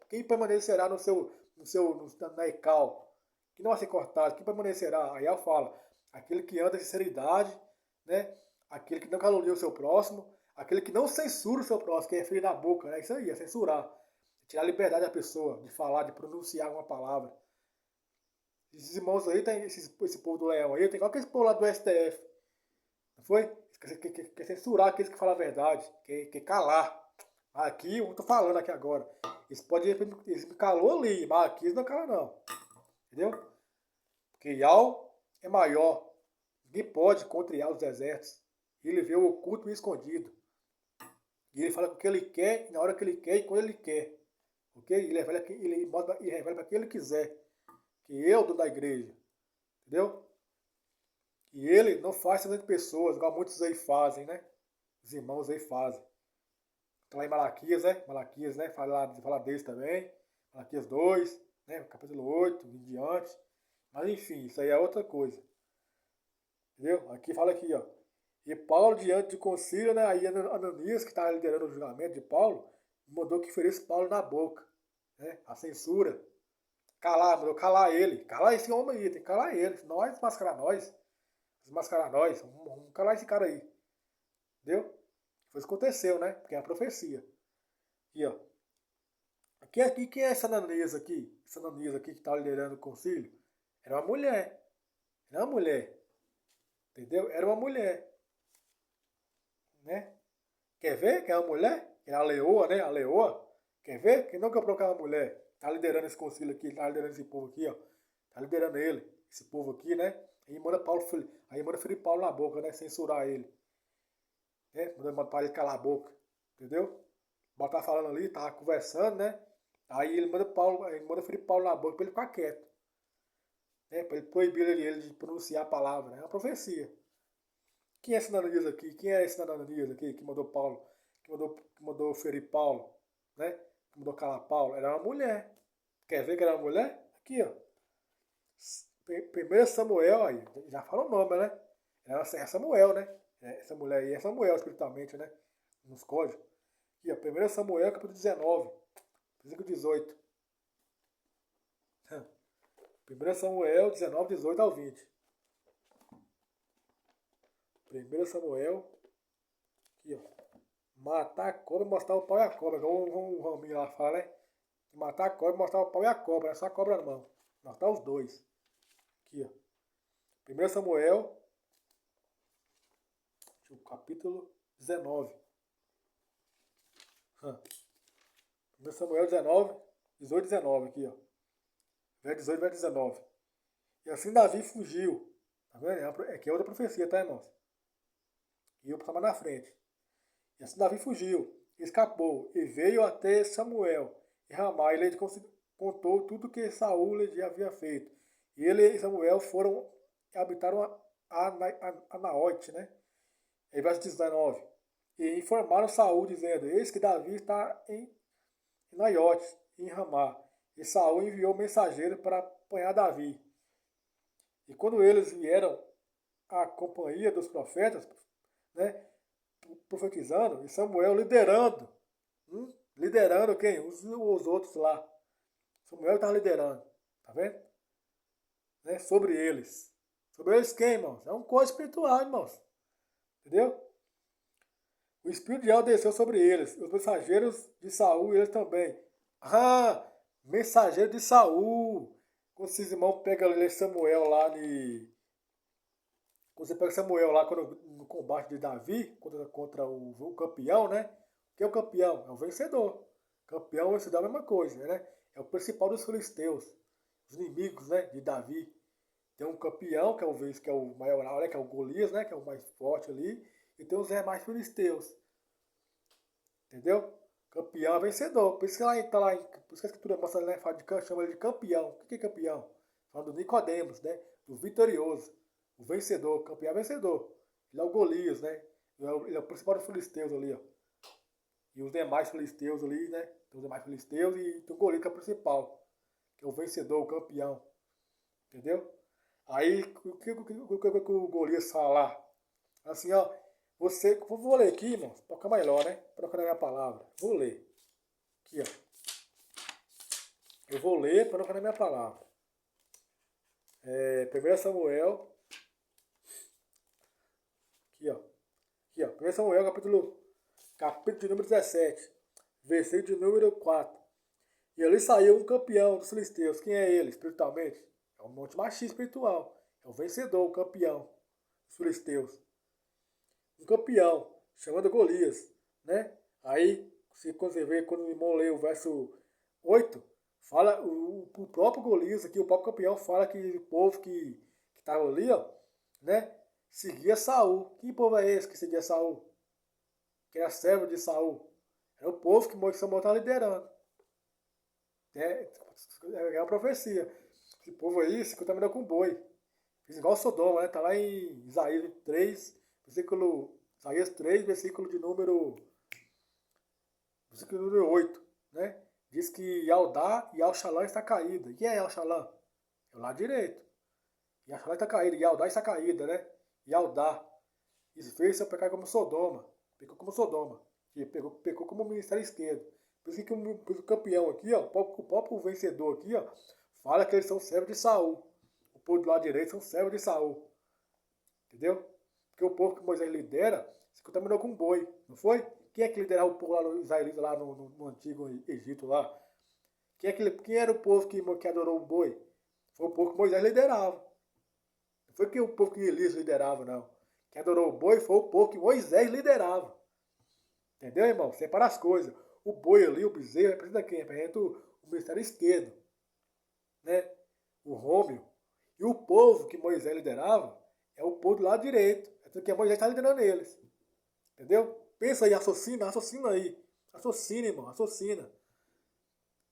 Quem permanecerá na Ecal? Que não vai ser cortado. Quem permanecerá? Aí Iau fala. Aquele que anda em sinceridade, né? Aquele que não calunia o seu próximo, aquele que não censura o seu próximo, que é ferir na boca, né? Isso aí, é censurar. Tirar a liberdade da pessoa de falar, de pronunciar uma palavra. Esses irmãos aí, esse povo do Leão aí, tem igual aquele povo lá do STF. Não foi? Quer censurar aqueles que falam a verdade, quer calar. Aqui, eu tô falando aqui agora. Eles me calou ali, mas aqui eles não calam não. Entendeu? Porque Iau é maior. Ninguém pode contra Iau dos exércitos. Ele vê o oculto e o escondido. E ele fala com o que ele quer, na hora que ele quer e quando ele quer. Ok? Ele revela para quem ele quiser. Que eu, dono da igreja. Entendeu? E ele não faz acepção de pessoas, igual muitos aí fazem, né? Os irmãos aí fazem. Está lá em Malaquias, né? Malaquias, né? Fala deles também. Malaquias 2, né? Capítulo 8, em diante. Mas enfim, isso aí é outra coisa. Entendeu? Aqui fala aqui, ó. E Paulo, diante do concílio, né? Aí Ananias, que estava liderando o julgamento de Paulo, mandou que ferisse Paulo na boca. Né? A censura. Mandou calar ele. Calar esse homem aí, tem que calar ele. Nós desmascarar nós. Desmascarar nós. Vamos calar esse cara aí. Entendeu? Foi isso que aconteceu, né? Porque é a profecia. Aqui, ó. Quem é essa Ananias aqui? Essa Ananias aqui que estava liderando o concílio? Era uma mulher. Era uma mulher. Entendeu? Era uma mulher. Né? Quer ver que é uma mulher? É a leoa, né? A leoa. Quer ver? Quem nunca procura uma mulher? Tá liderando esse concílio aqui, tá liderando esse povo aqui, ó. Tá liderando ele, esse povo aqui, né? Aí manda ferir Paulo na boca, né? Censurar ele. Né? Manda para ele calar a boca. Entendeu? Paulo tá falando ali, tava conversando, né? Aí ele manda ferir Paulo na boca para ele ficar quieto. Né? Para ele proibir ele de pronunciar a palavra, né? É uma profecia. Quem é esse Ananias aqui? Quem é esse Ananias aqui que mandou Paulo, que mandou ferir Paulo, né? Que mandou calar Paulo? Era uma mulher. Quer ver que era uma mulher? Aqui, ó. 1 Samuel, aí, já fala o nome, né? É Samuel, né? Essa mulher aí é Samuel espiritualmente, né? Nos códigos. Aqui, ó. 1 Samuel, capítulo 19, versículo 18. 1 Samuel 19, 18 ao 20. 1 Samuel, aqui, ó. Matar a cobra e mostrar o pau e a cobra. Igual o Raminho lá fala, né? Matar a cobra e mostrar o pau e a cobra. Não é só a cobra na mão. Matar os dois. Aqui, ó. 1 Samuel, capítulo 19. 1 Samuel 19, 18 e 19 aqui, ó. Verso 18 e verso 19. E assim Davi fugiu. Tá vendo? Aqui é outra profecia, tá, irmãos? E eu passava na frente. E assim Davi fugiu, escapou e veio até Samuel e Ramá. E ele contou tudo que Saul lhe havia feito. E ele e Samuel foram e habitaram Anaote, né? Aí verso 19. E informaram Saul, dizendo: Eis que Davi está em Naiote, em Ramá. E Saul enviou mensageiro para apanhar Davi. E quando eles vieram à companhia dos profetas, né, profetizando, e Samuel liderando, liderando quem? Os outros lá. Samuel estava liderando, tá vendo? Né, sobre eles. Sobre eles quem, irmãos? É um coisa espiritual, irmãos. Entendeu? O Espírito de Yahweh desceu sobre eles, os mensageiros de Saul e eles também. Ah, mensageiro de Saul. Quando esses irmãos pegam ali Samuel lá quando você pega Samuel lá no combate de Davi contra o campeão, né? O que é o campeão? É o vencedor. Campeão e vencedor é a mesma coisa, né? É o principal dos filisteus, os inimigos, né, de Davi. Tem um campeão, que é o maior, né, que é o Golias, né, que é o mais forte ali, e tem os demais filisteus. Entendeu? Campeão é vencedor. Por isso que por isso que a escritura mostra, né, fala chama ele de campeão. O que é campeão? Fala do Nicodemos, né? Do vitorioso. O vencedor. O campeão é vencedor. Ele é o Golias, né? Ele é o principal dos filisteus ali, ó. E os demais filisteus ali, né? Tem os demais filisteus e tem o Golias que é o principal. Que é o vencedor, o campeão. Entendeu? Aí, o Golias fala lá? Assim, ó. Vou ler aqui, irmãos, para ficar melhor, né? Procurar a minha palavra. Vou ler. Aqui, ó. Eu vou ler para não ficar na minha palavra. 1 Samuel. Aqui, ó. Aqui, ó. 1 Samuel, capítulo de número 17. Versículo de número 4. E ali saiu um campeão dos filisteus. Quem é ele, espiritualmente? É um monte machista espiritual. É o vencedor, o campeão dos filisteus. Um campeão, chamado Golias, né? Aí, quando você vê, quando o irmão lê o verso 8, fala, o próprio Golias aqui, o próprio campeão, fala que o povo que estava ali, ó, né, seguia Saul. Que povo é esse que seguia Saul? Que era servo de Saul. Era o povo que Samuel estava liderando. É uma profecia. Esse povo aí se contaminou com boi. Fiz igual Sodoma, né? Tá lá em Isaías 3, Isaías 3, versículo número 8, né? Diz que Yaldá e Alxalã está caída. E quem é Alxalã? É o lado direito. E Alxalã está caída, e Yaldá está caída, né? Yaldá. Isso fez seu pecado como Sodoma. Pecou como Sodoma. E pecou como ministério esquerdo. Por isso que o campeão aqui, ó, o próprio vencedor aqui, ó, fala que eles são servos de Saul. O povo do lado direito são servos de Saul. Entendeu? Porque o povo que Moisés lidera se contaminou com boi, não foi? Quem é que liderava o povo lá no israelita, lá no antigo Egito lá? Quem era o povo que adorou o boi? Foi o povo que Moisés liderava. Não foi que o povo que Elias liderava, não. Quem adorou o boi foi o povo que Moisés liderava. Entendeu, irmão? Separa as coisas. O boi ali, o bezerro, representa quem? Representa o ministério esquerdo. Né? O Rômio. E o povo que Moisés liderava é o povo do lado direito. É tudo que Moisés está liderando eles. Entendeu? Pensa aí, raciocina aí. Raciocina, irmão, raciocina.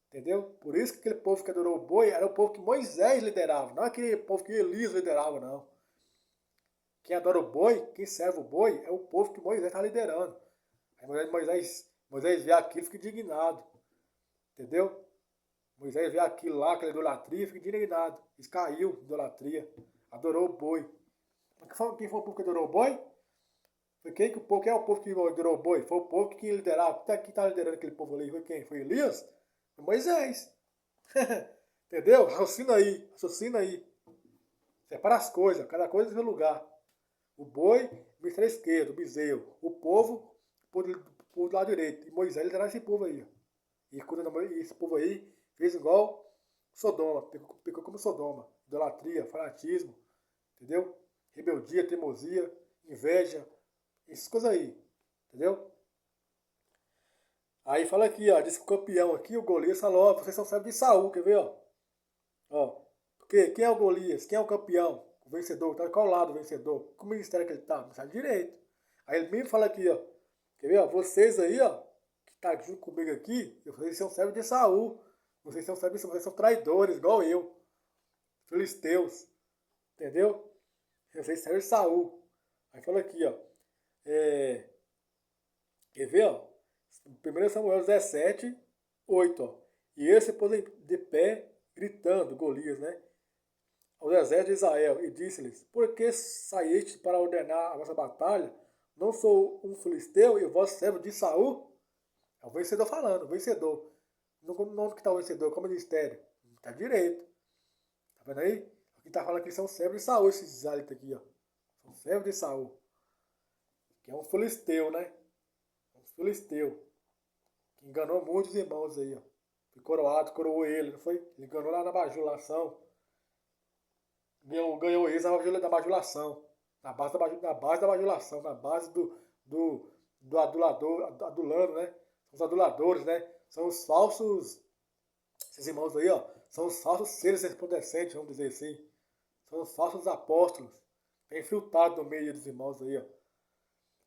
Entendeu? Por isso que aquele povo que adorou o boi era o povo que Moisés liderava. Não é aquele povo que Elias liderava, não. Quem adora o boi, quem serve o boi, é o povo que Moisés está liderando. Aí Moisés vê aquilo e fica indignado. Entendeu? Moisés vê aquilo lá, aquela idolatria, fica indignado. Ele caiu de idolatria. Adorou o boi. Quem foi o povo que adorou o boi? Foi quem é o povo que liderou o boi? Foi o povo que liderava. Quem está liderando aquele povo ali? Foi quem? Foi Elias? Foi Moisés. Entendeu? Raciocina aí. Separa as coisas, cada coisa no seu lugar. O boi, o ministério esquerdo, o bezerro. O povo do lado direito. E Moisés liderava esse povo aí. E esse povo aí fez igual Sodoma. Pecou como Sodoma. Idolatria, fanatismo. Entendeu? Rebeldia, teimosia, inveja. Essas coisas aí, entendeu? Aí fala aqui, ó, diz que o campeão aqui, o Golias, falou, ó, vocês são servos de Saul, quer ver, ó? Ó, porque quem é o Golias? Quem é o campeão? O vencedor, tá qual lado o vencedor? Qual ministério que ele tá? Não sabe direito. Aí ele mesmo fala aqui, ó, quer ver, ó, vocês aí, ó, que tá junto comigo aqui, vocês são servos de Saul. Vocês são traidores, igual eu. Filisteus, entendeu? Fez servo de Saul. Aí fala aqui, ó. Quer ver, ó? 1 Samuel 17, 8, ó. E ele se pôs de pé, gritando, Golias, né? Ao exército de Israel, e disse-lhes: Por que saíste para ordenar a vossa batalha? Não sou um filisteu e vosso servo de Saul? É o vencedor falando, o vencedor. Não que está o vencedor, como ministério. Está direito. Tá vendo aí? Aqui está falando que são servos de Saul, esses israelitas aqui, ó. São servos de Saul. Que é um filisteu, né? Um filisteu. Que enganou muitos irmãos aí, ó. Foi coroado, coroou ele, não foi? Ele enganou lá na bajulação. Ganhou eles da bajulação. Na base da bajulação, na base do adulador, adulando, né? Os aduladores, né? São os falsos, esses irmãos aí, ó, são os falsos seres resplandecentes, vamos dizer assim. São os falsos apóstolos. Tem infiltrado no meio dos irmãos aí, ó.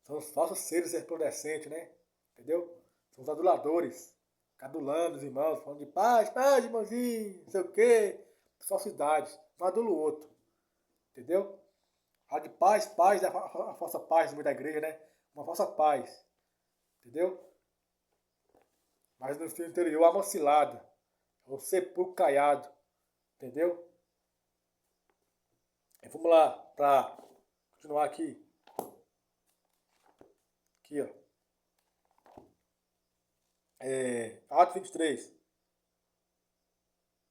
São os falsos seres resplandecentes, né? Entendeu? São os aduladores. Adulando os irmãos, falando de paz, irmãozinho, não sei o quê. Falsidade. Um adula o outro. Entendeu? A de paz, a falsa paz no meio da igreja, né? Uma falsa paz. Entendeu? Mas no seu interior há uma cilada. O sepulcro caiado. Entendeu? E vamos lá, para continuar aqui. Aqui, ó. Atos 23.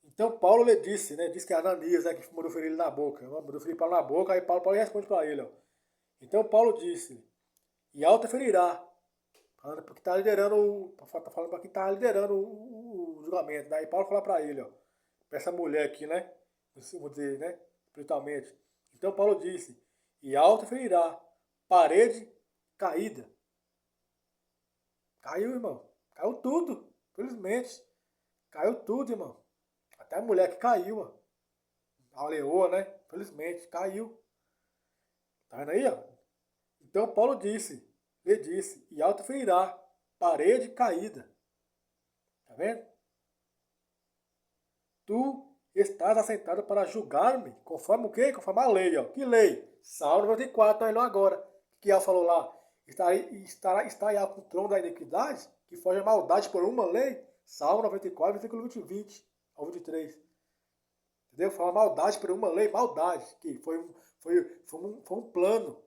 Então Paulo lhe disse, né? Diz que é Ananias, né? Que mandou ferir ele na boca. Mandou ferir Paulo na boca, aí Paulo responde para ele, ó. Então Paulo disse, e alta ferirá. Falando porque está liderando, tá falando para quem está liderando o julgamento. Daí Paulo fala para ele, ó. Para essa mulher aqui, né? Vou dizer, né? Espiritualmente. Então Paulo disse, e alta ferirá. Parede caída. Caiu, irmão. Caiu tudo. Infelizmente. Caiu tudo, irmão. Até a mulher que caiu, ó. A leoa, né? Infelizmente, caiu. Tá vendo aí, ó? Então Paulo lhe disse, e alta ferirá, parede caída. Tá vendo? Tu estás assentado para julgar-me, conforme o quê? Conforme a lei, ó. Que lei? Salmo 94, nós lemos agora. O que ela falou lá? Está com o trono da iniquidade, que foge a maldade por uma lei. Salmo 94, versículo 20 ao 23. Entendeu? Foi uma maldade por uma lei, maldade, que foi um plano.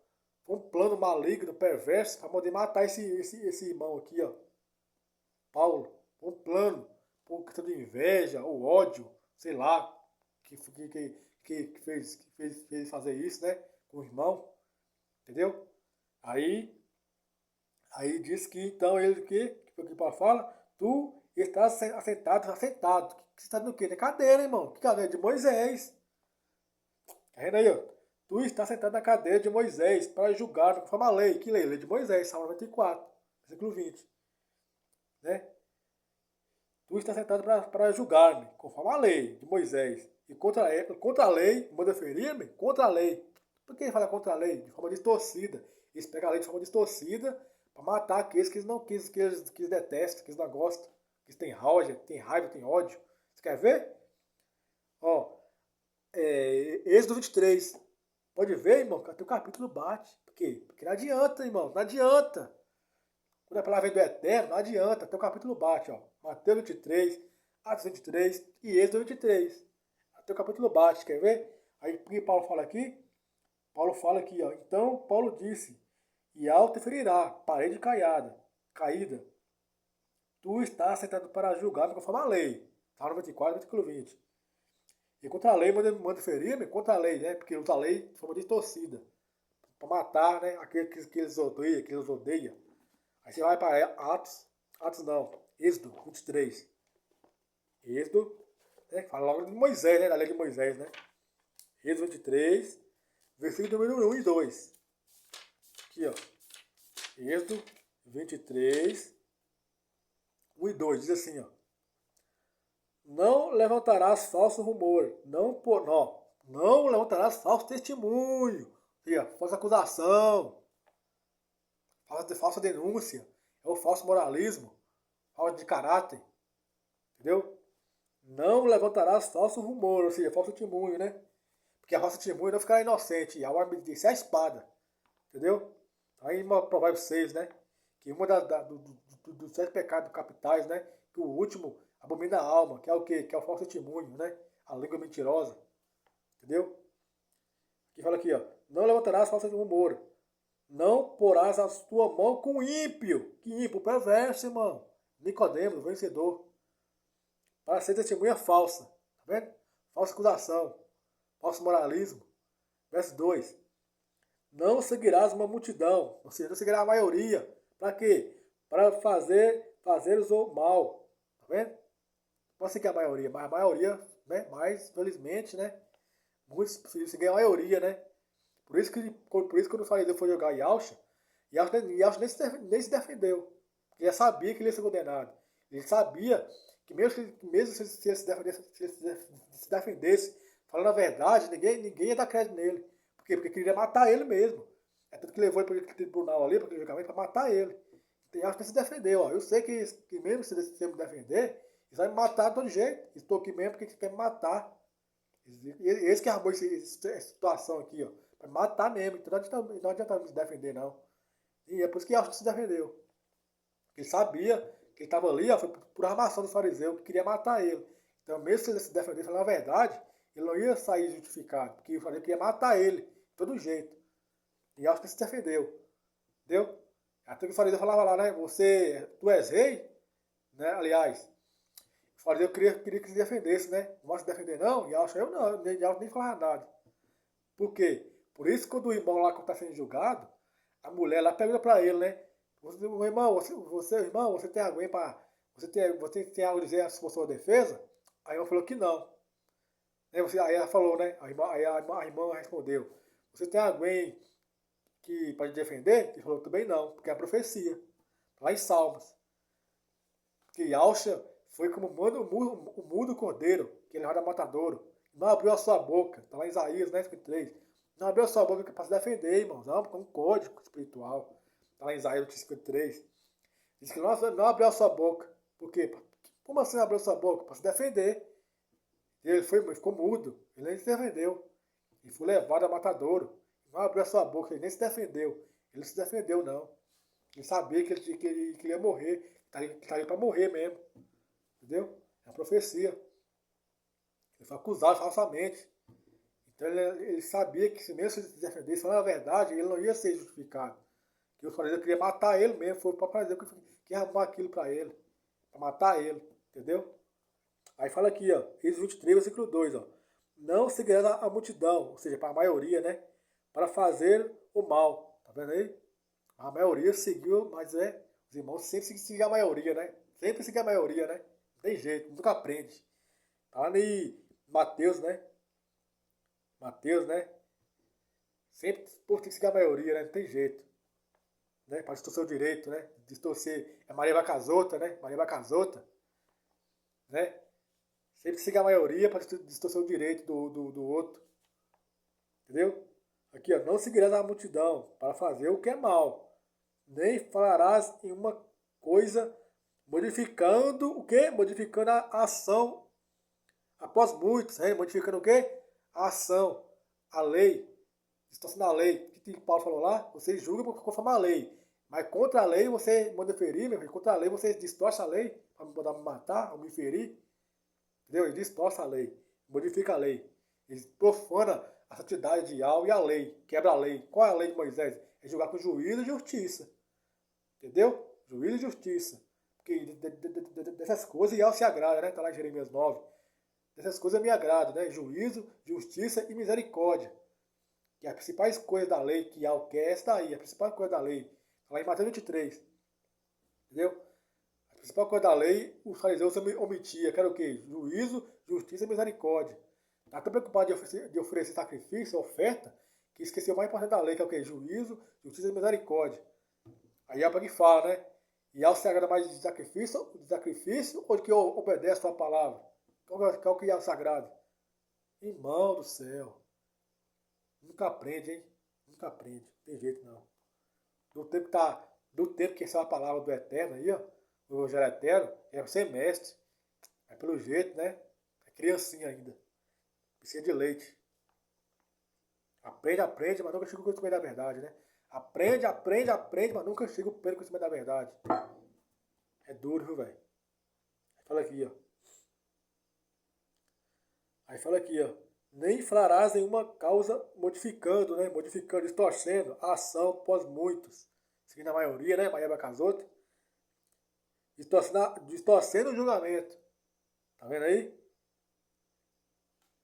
Foi um plano maligno, perverso, para poder matar esse irmão aqui, ó. Paulo. Um plano, por questão de inveja, ou ódio, sei lá, que fez fazer isso, né? Com o irmão. Entendeu? Aí diz que então ele que Paulo fala, tu estás assentado. Que você está no quê? Na cadeira, irmão. Que cadeira? De Moisés. Tá vendo aí, ó? Tu estás sentado na cadeira de Moisés para julgar conforme a lei. Que lei? Lei de Moisés, Salmo 94, versículo 20. Né? Tu estás sentado para julgar-me, conforme a lei de Moisés. E contra a lei, manda ferir-me? Contra a lei. Por que ele fala contra a lei? De forma distorcida. Eles pegam a lei de forma distorcida para matar aqueles que eles não que eles detestam, que eles não gostam, que eles têm raiva, têm ódio. Você quer ver? Ó, Êxodo 23. Pode ver, irmão, que até o capítulo bate. Por quê? Porque não adianta, irmão, não adianta. Quando a palavra vem do Eterno, não adianta, até o capítulo bate, ó. Mateus 23, Atos 23 e Êxodo 23. Até o capítulo bate, quer ver? Aí o que Paulo fala aqui? Paulo fala aqui, ó. Então Paulo disse, e alta ferirá, parede caída. Tu estás sentado para julgar conforme a lei. Salmo 94, versículo 20. E contra a lei manda ferir-me, contra a lei, né? Porque usa a lei de forma distorcida. Para matar, né? Aqueles que eles odeiam. Aí você vai para Atos não, Êxodo 23. Êxodo, né? Fala logo de Moisés, né? Da lei de Moisés, né? Êxodo 23, versículo número 1 e 2. Aqui, ó. Êxodo 23, 1 e 2. Diz assim, ó. Não levantarás falso rumor. Não levantarás falso testemunho. Aqui, ó. Falsa acusação. Falsa denúncia. É o falso moralismo. Falta de caráter. Entendeu? Não levantarás falso rumor, ou seja, falso testemunho, né? Porque a falsa testemunha não ficará inocente. E a ordem disse é a espada. Entendeu? Aí em Provérbios 6, né? Que uma dos 7 pecados capitais, né? Que o último abomina a alma, que é o quê? Que é o falso testemunho, né? A língua mentirosa. Entendeu? Aqui fala aqui, ó. Não levantarás falsa rumor. Não porás a tua mão com ímpio. Que ímpio? Perverso, irmão. Nicodemos, vencedor. Para ser testemunha falsa. Tá vendo? Falsa acusação. Falso moralismo. Verso 2. Não seguirás uma multidão. Ou seja, não seguirás a maioria. Para quê? Para fazeres o mal. Tá vendo? Pode seguir a maioria. Mas a maioria, né? Mas, felizmente, né? Muitos seguem a maioria, né? Por isso que quando o fariseu foi jogar Yahshua nem se defendeu. Ele já sabia que ele ia ser condenado. Ele sabia que mesmo se ele se defendesse, falando a verdade, ninguém ia dar crédito nele. Por quê? Porque queria matar ele mesmo. É tanto que levou ele para o tribunal ali, para o julgamento, para matar ele. Então Yahshua se defendeu. Ó. Eu sei que mesmo se ele me defender, eles vão me matar de todo jeito. Estou aqui mesmo porque eles querem me matar. Esse que armou essa situação aqui, ó. Pra matar mesmo. Então não adianta se defender, não. E é por isso que Yahshua se defendeu. Ele sabia que ele estava ali, ó, foi por armação do fariseu, que queria matar ele. Então, mesmo se ele se defendesse, falando a verdade, ele não ia sair justificado. Porque o fariseu queria matar ele, de todo jeito. E Yahshua se defendeu. Entendeu? Até que o fariseu falava lá, né? Tu és rei? Né? Aliás, o fariseu queria que se defendesse, né? Não vai se defender, não? E eu não, nem falava nada. Por quê? Por isso, quando o irmão lá está sendo julgado, a mulher lá pergunta para ele, né? Irmão, você tem alguém para. Você tem algo a dizer a sua defesa? Aí o irmão falou que não. Aí ela falou, né? A irmã respondeu: Você tem alguém que para te defender? Ele falou: Também não, porque é a profecia. Lá em Salmos. Que Yahshua foi como o mudo cordeiro, que ele era matadouro. Não abriu a sua boca. Está lá em Isaías, né? 53. Não abriu a sua boca para se defender, irmãos. Não, é um código espiritual. Está lá em Isaías 53. Diz que não abriu a sua boca. Por quê? Como assim não abriu a sua boca? Para se defender. Ele ficou mudo. Ele nem se defendeu. Ele foi levado a matadouro. Não abriu a sua boca. Ele nem se defendeu. Ele não se defendeu, não. Ele sabia que ele ia morrer. Que estaria para morrer mesmo. Entendeu? É uma profecia. Ele foi acusado falsamente. Então ele sabia que se mesmo se ele se defendesse, falando a verdade, ele não ia ser justificado. Que o fariseu queria matar ele mesmo. Foi para o fariseu que arrumou aquilo para ele. Para matar ele. Entendeu? Aí fala aqui, ó. Êxodo 23, versículo 2, ó. Não seguirás a multidão, ou seja, para a maioria, né? Para fazer o mal. Tá vendo aí? A maioria seguiu, mas os irmãos sempre seguem a maioria, né? Sempre seguem a maioria, né? Não tem jeito, nunca aprende. Tá lá em Mateus, né? Mateus, né? Sempre tem que seguir a maioria, né? Não tem jeito. Né? Para distorcer o direito, né? Distorcer. É Maria Vacazota, né? Maria Vacazota. Né? Sempre seguir a maioria para distorcer o direito do outro. Entendeu? Aqui, ó. Não seguirás a multidão para fazer o que é mal. Nem falarás em uma coisa modificando o quê? Modificando a ação após muitos, né? Modificando o quê? A ação, a lei, distorcendo a lei. O que Paulo falou lá? Você julga conforme a lei. Mas contra a lei você manda ferir, meu filho. Contra a lei você distorce a lei para mandar me matar ou me ferir. Entendeu? Ele distorce a lei, modifica a lei. Ele profana a santidade de Yahweh e a lei, quebra a lei. Qual é a lei de Moisés? É julgar com juízo e justiça. Entendeu? Juízo e justiça. Porque dessas coisas Yahweh se agrada, né? Está lá em Jeremias 9. Dessas coisas me agrada, né? Juízo, justiça e misericórdia. Que é as principais coisas da lei que Yahweh quer, essa daí, a principal coisa da lei. Está lá em Mateus 23. Entendeu? A principal coisa da lei, os fariseus omitiam, que era o quê? Juízo, justiça e misericórdia. Está tão preocupado de oferecer sacrifício, oferta, que esqueceu o mais importante da lei, que é o quê? Juízo, justiça e misericórdia. Aí é para que fala, né? E ao se agrada mais de sacrifício ou de que obedece a sua palavra? Qual é o que é o sagrado? Irmão do céu. Nunca aprende, hein? Nunca aprende. Não tem jeito, não. Do tempo que essa é a palavra do Eterno aí, ó. O Evangelho Eterno, é ser mestre. É pelo jeito, né? É criancinha ainda. Precisa de leite. Aprende, mas nunca chega o conhecimento da verdade, né? Aprende, mas nunca chega o pleno conhecimento da verdade. É duro, viu, velho? Fala aqui, ó. Aí fala aqui, ó. Nem farás nenhuma causa modificando, né? Modificando, distorcendo a ação após muitos. Seguindo a maioria, né? Maria Bacasoto. Distorcendo o julgamento. Tá vendo aí?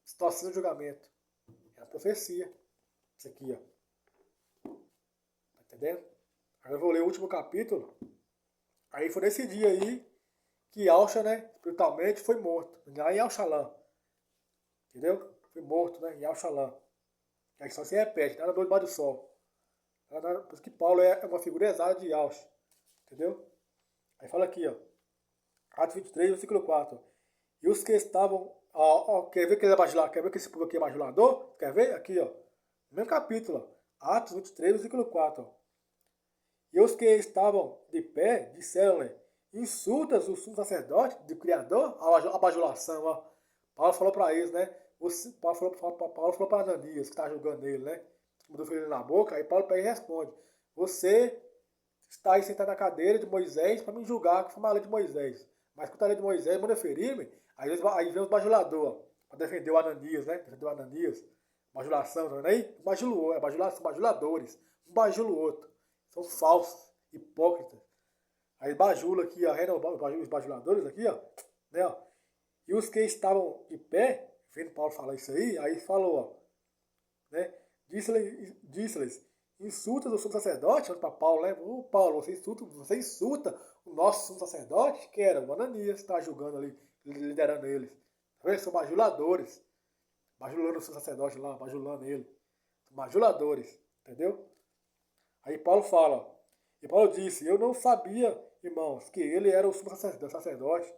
Distorcendo o julgamento. É a profecia. Isso aqui, ó. Tá entendendo? Agora eu vou ler o último capítulo. Aí foi nesse dia aí que Alcha, né? Espiritualmente foi morto. Lá em Alxalã. Entendeu? Foi morto, né? Em Alxalã. A história se repete, nada doido debaixo do sol. Por isso que Paulo é uma figura exata de Alcha. Entendeu? Aí fala aqui, ó. Atos 23, versículo 4. E os que estavam. Quer ver que ele é bajulador? Quer ver que esse povo aqui é bajulador? Quer ver? Aqui, ó. No mesmo capítulo, ó. Atos 23, versículo 4. Ó. E os que estavam de pé disseram-lhe: insultas o sumo sacerdote do Criador? A bajulação, ó. Paulo falou para eles, né? Paulo falou para Ananias, que está julgando ele, né? Mudou ele na boca. Aí Paulo pega e responde: você está aí sentado na cadeira de Moisés para me julgar, que foi uma lei de Moisés. Mas com a lei de Moisés, manda ferir-me. Aí vem os bajuladores, para defender o Ananias, né? Defender o Ananias. Bajulação, tá vendo aí? Bajulou, são bajuladores. Um bajula o outro. São falsos, hipócritas. Aí bajula aqui, ó, os bajuladores aqui, ó, né, ó. E os que estavam de pé, vendo Paulo falar isso aí falou, ó, né, disse-lhes, insultas o sumo sacerdote, para Paulo, né, Paulo, você insulta o nosso sumo sacerdote, que era o Ananias, que está julgando ali, liderando eles. Tá vendo? São bajuladores, bajulando o sumo sacerdote lá, bajulando ele. São bajuladores, entendeu? Aí Paulo fala, e Paulo disse, eu não sabia, irmãos, que ele era o sumo sacerdote,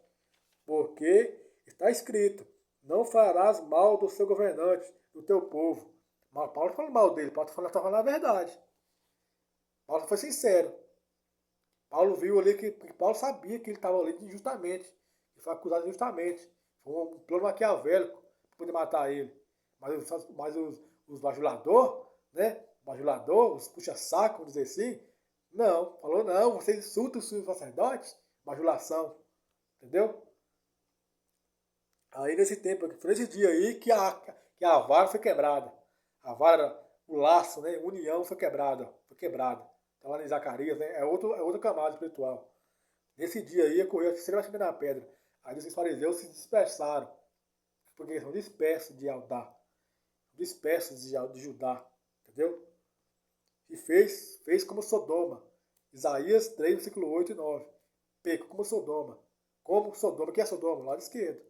porque está escrito, não farás mal do seu governante, do teu povo. Mas Paulo não falou mal dele, Paulo está falando a verdade. Paulo foi sincero. Paulo viu ali que Paulo sabia que ele estava ali injustamente, que foi acusado injustamente. Foi um plano maquiavélico para poder matar ele. Mas os bajuladores, né? Bajulador, os puxa-saco, vamos dizer assim, não, falou não, você insulta os sacerdotes, bajulação, entendeu? Aí nesse tempo, foi nesse dia aí que a vara foi quebrada. A vara, o laço, né, união foi quebrada, Tá lá em Zacarias, né, é outra camada espiritual. Nesse dia aí ocorreu a terceira batida na pedra. Aí os fariseus se dispersaram, porque são dispersos de Aldá, dispersos de Judá, entendeu? E fez como Sodoma. Isaías 3, versículo 8 e 9. Pecou como Sodoma. Como Sodoma, que é Sodoma? Lado esquerdo.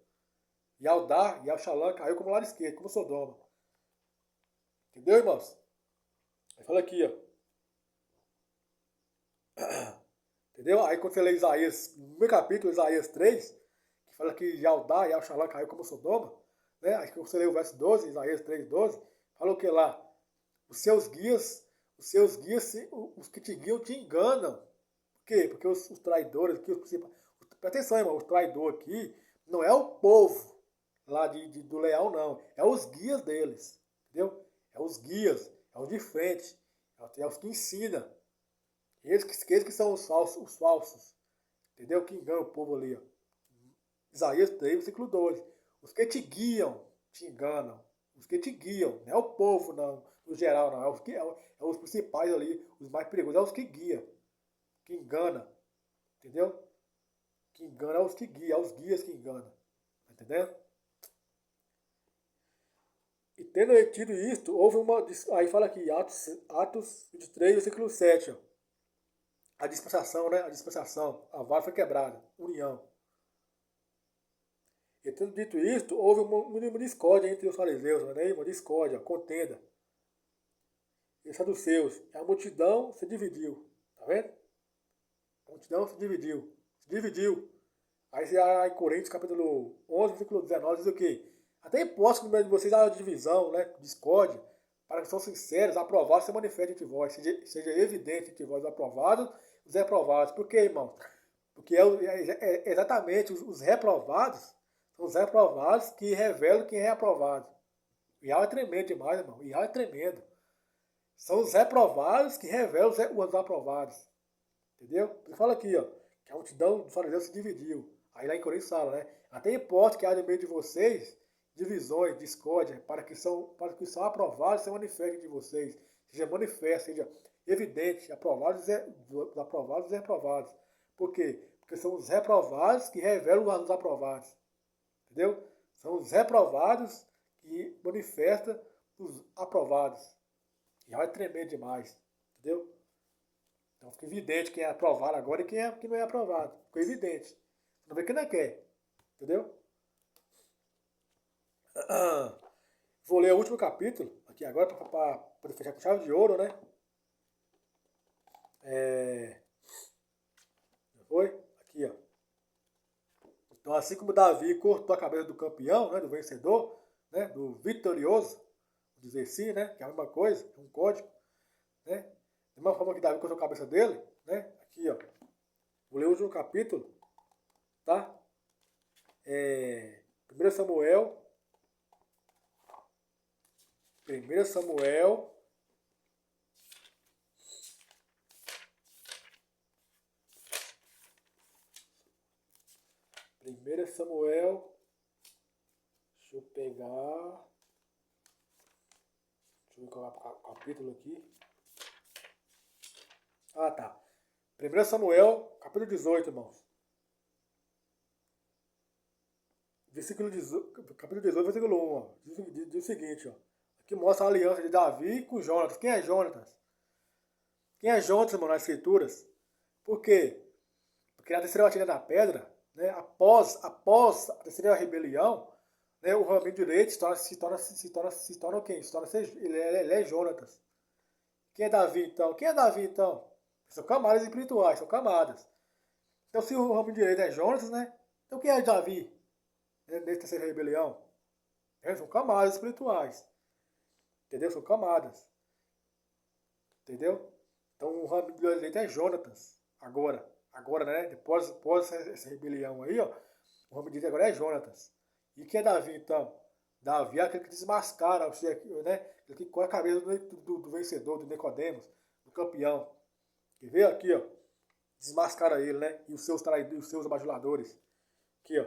E Aldá e Alxalã caiu como lado esquerdo, como Sodoma. Entendeu, irmãos? Aí fala aqui, ó. Entendeu? Aí quando você lê Isaías, no meu capítulo, Isaías 3, que fala que Aldá e Alxalã caiu como Sodoma, né? Aí quando você lê o verso 12, Isaías 3, 12, fala o que lá? Os seus guias, os que te guiam te enganam. Por quê? Porque os traidores aqui, presta atenção, irmão, o traidor aqui não é o povo lá do leal, não. É os guias deles. Entendeu? É os guias, é os de frente, é os que ensinam. Eles que são os falsos. Entendeu? Que enganam o povo ali. Ó. Isaías 3, versículo 12. Os que te guiam te enganam. Os que te guiam, não é o povo, não, no geral, não. É os principais ali, os mais perigosos, é os que guiam, que engana. Entendeu? Que engana é os que guiam, é os guias que enganam. Tá entendendo? E tendo retido isto, houve uma. Aí fala aqui, Atos 23, versículo 7. Ó. A dispensação, né? A dispensação. A vara foi quebrada. União. E tendo dito isto, houve uma discórdia entre os fariseus, né? Uma discórdia, contenda. E os saduceus. E a multidão se dividiu. Tá vendo? A multidão se dividiu. Aí Coríntios, capítulo 11, versículo 19, diz o quê? Até imposto no meio de vocês a divisão, né? Discórdia, para que são sinceros, aprovados, se manifeste entre vós, seja evidente entre vós aprovados e os reprovados. Por quê, irmão? Porque é exatamente os reprovados, são os reprovados que revelam quem é aprovado. Yahweh é tremendo demais, irmão. Yahweh é tremendo. São os reprovados que revelam os aprovados. Entendeu? Ele fala aqui, ó, que a multidão dos fariseus se dividiu. Aí lá em Coríntios fala, né? Até importa que haja no meio de vocês divisões, discórdia, para que são aprovados se manifestem de vocês. Seja manifesto, seja evidente, aprovados e reprovados. Por quê? Porque são os reprovados que revelam os aprovados. Entendeu? São os reprovados que manifestam os aprovados. E vai tremer demais. Entendeu? Então fica evidente quem é aprovado agora e quem não é aprovado. Ficou evidente. Não vê quem não quer. Entendeu? Vou ler o último capítulo aqui agora para poder fechar com chave de ouro, né? Foi? Aqui, ó. Então, assim como Davi cortou a cabeça do campeão, né, do vencedor, né, do vitorioso, vou dizer assim, né, que é a mesma coisa, é um código, né? Da mesma forma que Davi cortou a cabeça dele, né? Aqui, ó. Vou ler o último capítulo, tá? 1 Samuel. 1 Samuel. Deixa eu pegar. Deixa eu ver qual é o capítulo aqui. Ah, tá. 1 Samuel, capítulo 18, irmãos. Capítulo 18, versículo 1, ó. Diz o seguinte, ó. Aqui mostra a aliança de Davi com Jonatas. Quem é Jonatas? Quem é Jonatas, irmão, nas escrituras? Por quê? Porque na terceira batida da pedra, né, após a terceira rebelião, né, o raminho direito se torna quem? Ele é Jonatas. Quem é Davi, então? São camadas espirituais, são camadas. Então, se o raminho direito é Jonatas, né? Então, quem é Davi? Nessa terceira rebelião? São camadas espirituais. Entendeu? São camadas. Entendeu? Então, o raminho direito é Jonatas. Agora, né? Depois essa rebelião aí, ó. O raminho direito agora é Jonatas. E quem é Davi, então? Davi é aquele que desmascara, né? Aquele que corre a cabeça do vencedor, do Nicodemos, do campeão. Quer ver? Aqui, ó. Desmascara ele, né? E os seus traidores, os seus bajuladores. Aqui, ó.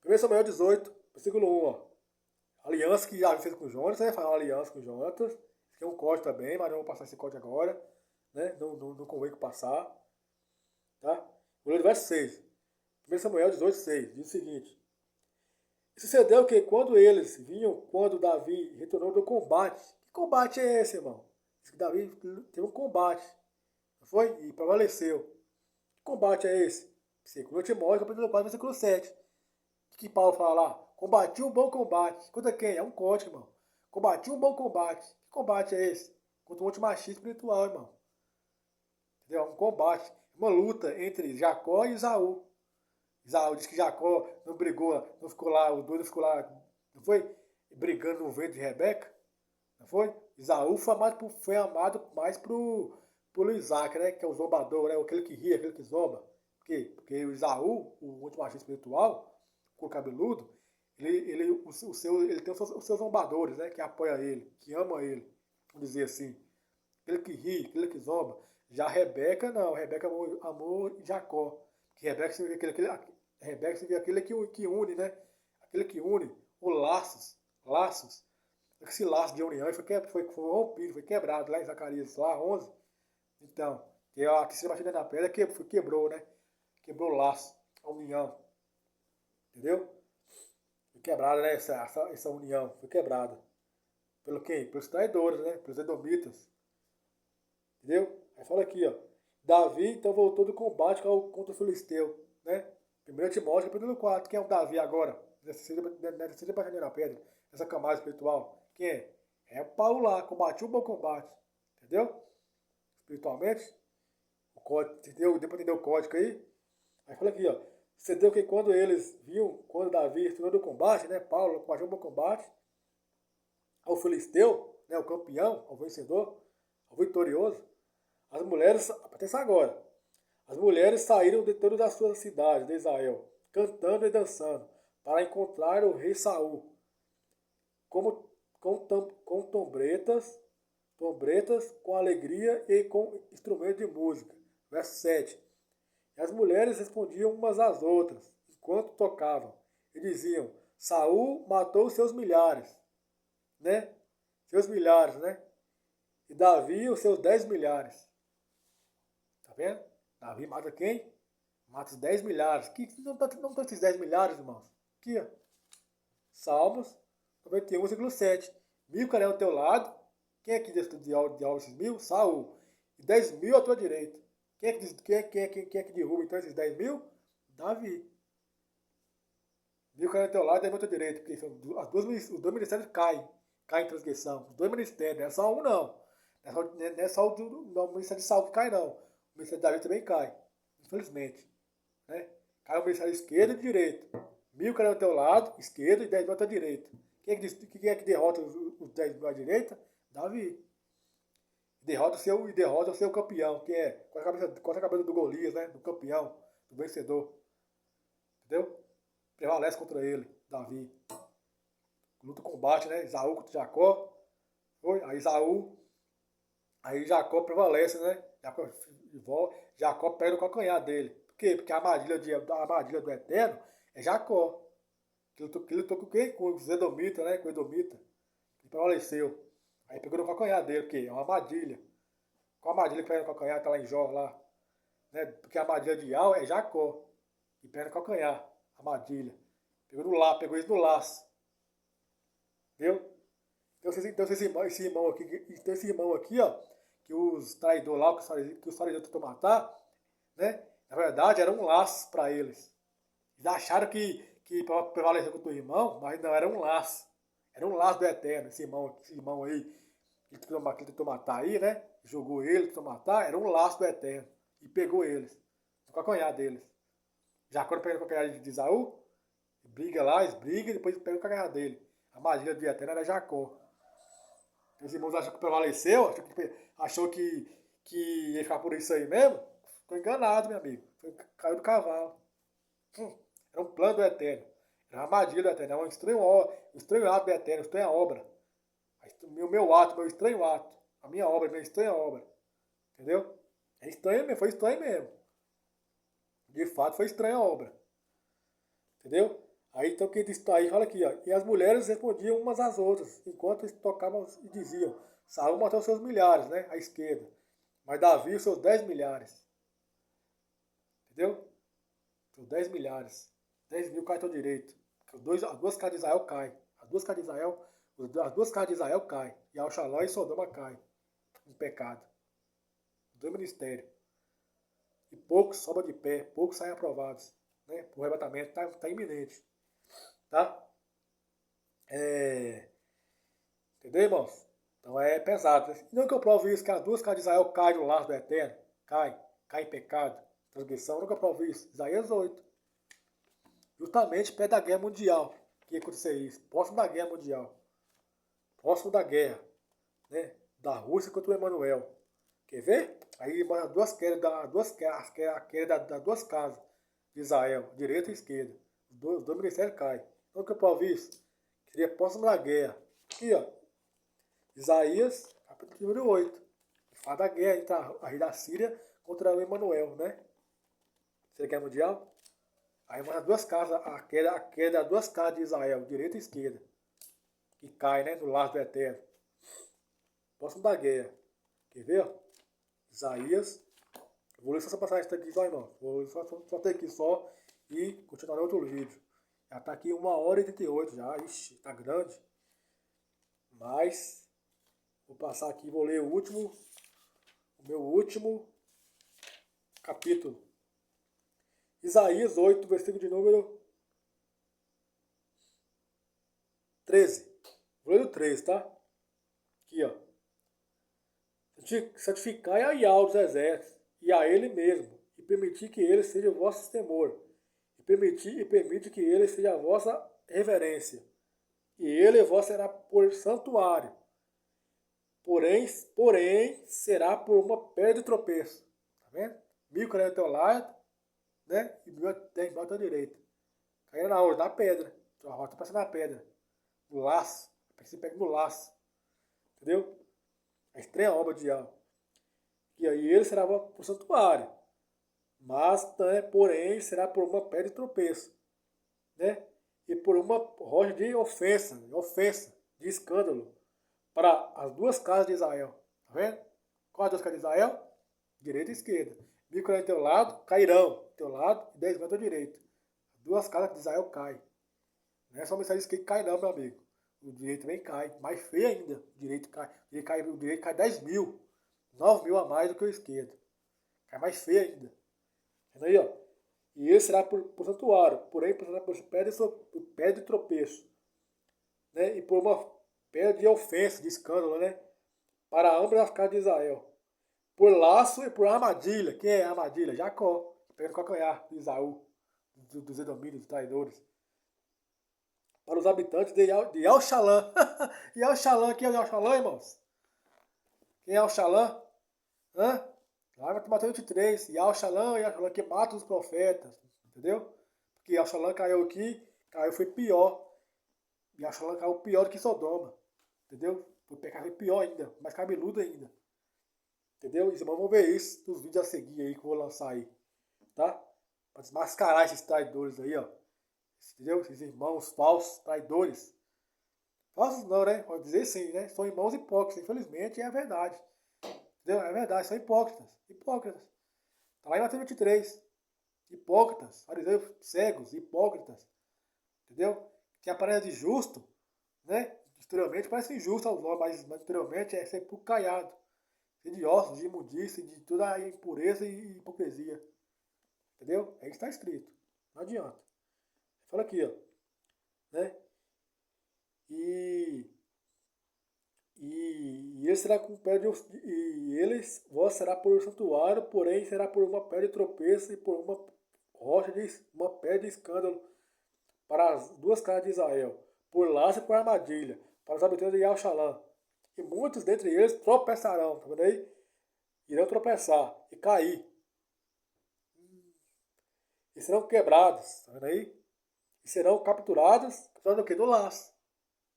1 Samuel 18, versículo 1, ó. Aliança que Davi fez com Jonas, né? Fala aliança com Jonas. Isso é um código também, mas não vou passar esse código agora. Né? Não convém que passar. Tá? Vou ler o verso 6. 1 Samuel 18, 6. Diz o seguinte. Sucedeu que quando Davi retornou do combate. Que combate é esse, irmão? Diz que Davi teve um combate. Não foi? E prevaleceu. Que combate é esse? Segundo Timóteo, capítulo 4, versículo 7. O que Paulo fala lá? Combati um bom combate. Contra quem? É um código, irmão. Combati um bom combate. Que combate é esse? Contra um antimachista espiritual, irmão. Entendeu? Um combate. Uma luta entre Jacó e Isaú. Isaú diz que Jacó não brigou, não ficou lá, o doido ficou lá, não foi? Brigando no ventre de Rebeca. Não foi? Isaú foi amado mais pro Isaac, né? Que é o zombador, né? Aquele que ri, aquele que zomba. Por quê? Porque o Isaú, o último agente espiritual, com o cabeludo, ele tem os seus zombadores, né? Que apoia ele, que ama ele. Vamos dizer assim. Aquele que ri, aquele que zomba. Já Rebeca, não. Rebeca amou Jacó. Que Rebeca seria aquele que une, né? Aquele que une os laços. Esse laço de união foi rompido, foi quebrado lá em Zacarias, lá 11. Então, que a terceira batida na pedra quebrou, né? Quebrou o laço, a união. Entendeu? Foi quebrada, né? Essa união foi quebrada. Pelo quem? Pelos traidores, né? Pelos edomitas. Entendeu? Aí fala aqui, ó. Davi então voltou do combate contra o Filisteu, né? 1 Timóteo, capítulo 4. Quem é o Davi agora? Nessa batida na pedra. Essa camada espiritual. Quem é? É o Paulo lá. Combatiu um bom combate. Entendeu? Espiritualmente. O código. Entendeu? Deu pra entender o código aí? Aí fala aqui, ó. Sucedeu que quando quando Davi retornou do combate, né? Paulo combateu um bom combate. Ao Filisteu, né? O campeão, ao vencedor, ao vitorioso. As mulheres, atenção agora, as mulheres saíram de todas as suas cidades de Israel, cantando e dançando, para encontrar o rei Saul. como, com trombetas, com alegria e com instrumento de música. Verso 7. E as mulheres respondiam umas às outras, enquanto tocavam, e diziam, Saul matou seus milhares, né? Seus milhares, né? E Davi os seus 10 milhares. Tá vendo? Davi mata quem? Mata os 10 milhares. Que não estão esses 10 milhares, irmãos? Aqui, ó. Salmos 91,7. 1000 cairão ao teu lado. Quem é que derruba esses 1000? Saul. E 10.000 à tua direita. Quem é que derruba então esses 10.000? Davi. 1000 cairão ao teu lado e 10.000 à tua direita. Porque os dois ministérios caem em transgressão. Os dois ministérios, não é só um não. Não é só o ministério de Saul que cai não. O ministério de Davi também cai. Infelizmente. Né? Cai o ministério esquerdo e direito. 1000 cairão ao teu lado, esquerdo, e 10.000 à tua direita. Quem é que derrota os 10.000 à direita? Davi. Derrota o seu campeão, que é corta a cabeça do Golias, né? Do campeão, do vencedor. Entendeu? Prevalece contra ele, Davi. Luta, combate, né? Isaú contra Jacó. Foi? Aí Jacó prevalece, né? Jacó pega o calcanhar dele. Por quê? Porque a armadilha do Eterno é Jacó. Que lutou com quem? Com os Edomitas, né? Com o Edomita. Ele prevaleceu. Aí pegou no calcanhar dele, porque é uma armadilha. Qual armadilha que pega no calcanhar? Tá lá em Jó, lá. Né? Porque a armadilha de Al é Jacó. E pega no calcanhar. Armadilha. Pegou isso no laço. Viu? Então esse irmão aqui, ó, que os traidores lá, que os fariseus tentou matar, né? Na verdade, era um laço para eles. Eles acharam que prevaleceu contra o irmão, mas não, era um laço. Era um laço do Eterno, esse irmão aí, que ele tentou matar aí, né? Jogou ele, tentou matar, era um laço do Eterno. E pegou eles, no calcanhar deles. Jacó pega o calcanhar de Isaú, briga lá, eles brigam e depois pega o calcanhar dele. A armadilha do Eterno era Jacó. Os irmãos acham que prevaleceu, achou que ia ficar por isso aí mesmo. Ficou enganado, meu amigo. Caiu do cavalo. Era um plano do Eterno. Era uma armadilha do Eterno. Era um estranho ato do Eterno, estranha obra. Meu ato, meu estranho ato. A minha obra, minha estranha obra. Entendeu? É estranho mesmo, foi estranho mesmo. De fato, foi estranha a obra. Entendeu? Aí então quem diz aí fala aqui, ó. E as mulheres respondiam umas às outras, enquanto eles tocavam e diziam, Saul matou seus milhares, né? À esquerda. Mas Davi os seus 10 milhares. Entendeu? Seus 10 milhares. 10.000 caem à tua direita. As duas casas de Israel caem. As duas casas de Israel caem. E Alxalá e Sodoma caem. Em pecado. Os dois ministérios. E poucos sobram de pé. Poucos saem aprovados. Né? O arrebatamento está iminente. Tá? Entendeu, irmãos? Então é pesado. Não que eu provo isso, que as duas casas de Israel caem no laço do Eterno. Caem em pecado. Transgressão. Nunca provo isso. Isaías 8. Justamente perto da guerra mundial que ia acontecer isso. Próximo da guerra mundial. Próximo da guerra. Né? Da Rússia contra o Emanuel. Quer ver? Aí mostra duas quedas, a queda das duas casas de Israel, direita e esquerda. Os dois ministérios caem. Então que eu provo isso? Seria próximo da guerra. Aqui, ó. Isaías, capítulo número 8. Fala da guerra entre a rei da Síria contra o Emanuel, né? Seria guerra mundial? Aí mostra duas casas, a queda das duas casas de Israel, direita e esquerda. Que cai, né? No laço do Eterno. Próximo da guerra. Quer ver? Isaías. Vou ler só essa passagem aqui só, irmão. Vou só ter aqui só e continuar no outro vídeo. Já tá aqui 1h38 já. Ixi, tá grande. Mas vou passar aqui e vou ler o meu último capítulo. Isaías 8, versículo de número 13. Vou ler o 13, tá? Aqui, ó. Santificai a Yahweh dos exércitos, e a ele mesmo, e permitir que ele seja o vosso temor, e permite que ele seja a vossa reverência, e ele vós será por santuário, porém será por uma pedra de tropeço, tá vendo? 1000 cairão ao teu lado, né? E 10 à tua direita, caindo na pedra, tua rota passa na pedra, no laço, para que se pegue no laço. Entendeu? A estranha obra de Yahweh. E aí ele será para o santuário. Mas, né, porém, será por uma pedra de tropeço. Né? E por uma rocha de ofensa, de escândalo, para as duas casas de Israel. Tá vendo? Qual as duas casas de Israel? Direita e esquerda. 1.040 do teu lado, cairão. Do teu lado e 10 metros à direita. As duas casas de Israel caem. Não é só mensagem que cai não, meu amigo. O direito também cai. Mais feio ainda. O direito cai 10 mil. 9 mil a mais do que o esquerdo. Cai mais feio ainda. Vendo aí, ó. E esse será por santuário. Porém, será por pedra de tropeço. Né? E por uma pedra de ofensa, de escândalo, né? Para ambas as casas de Israel. Por laço e por armadilha. Quem é a armadilha? Jacó. Pega o calcanhar de Isaú. Dos edomínios, dos traidores. Para os habitantes de Yal-Shalã. Yal-Shalã, quem é o Yal-Shalã, irmãos? Quem é o Shalã? Hã? Lá vai Mateus 23. Yal-Shalã, que mata os profetas. Entendeu? Porque Yal-Shalã caiu aqui, foi pior. Yal-Shalã caiu pior do que Sodoma. Entendeu? O pecado foi pior ainda, mais cabeludo ainda. Entendeu? E vocês vão ver isso nos vídeos a seguir aí que eu vou lançar aí. Tá? Para desmascarar esses traidores aí, ó. Entendeu? Esses irmãos falsos, traidores. Falsos não, né? Pode dizer sim, né? São irmãos hipócritas, infelizmente, é a verdade. Entendeu? É verdade, são hipócritas. Hipócritas. Está lá em Mateus 23. Hipócritas, fariseus cegos, hipócritas. Entendeu? Que aparece de justo, né? Exteriormente parece injusto aos olhos, mas interiormente é sempre caiado. De ossos, de imundícia, de toda a impureza e hipocrisia. Entendeu? É isso que está escrito. Não adianta. Fala aqui, ó. Né? E ele será com pedra e eles vós será por um santuário, porém será por uma pedra de tropeço e por uma rocha de uma pedra de escândalo para as duas casas de Israel, por laço e por armadilha, para os habitantes de Yal-Shalã. E muitos dentre eles tropeçarão, tá vendo aí? Irão tropeçar e cair. E serão quebrados, tá vendo aí? E serão capturados do quê? Do laço.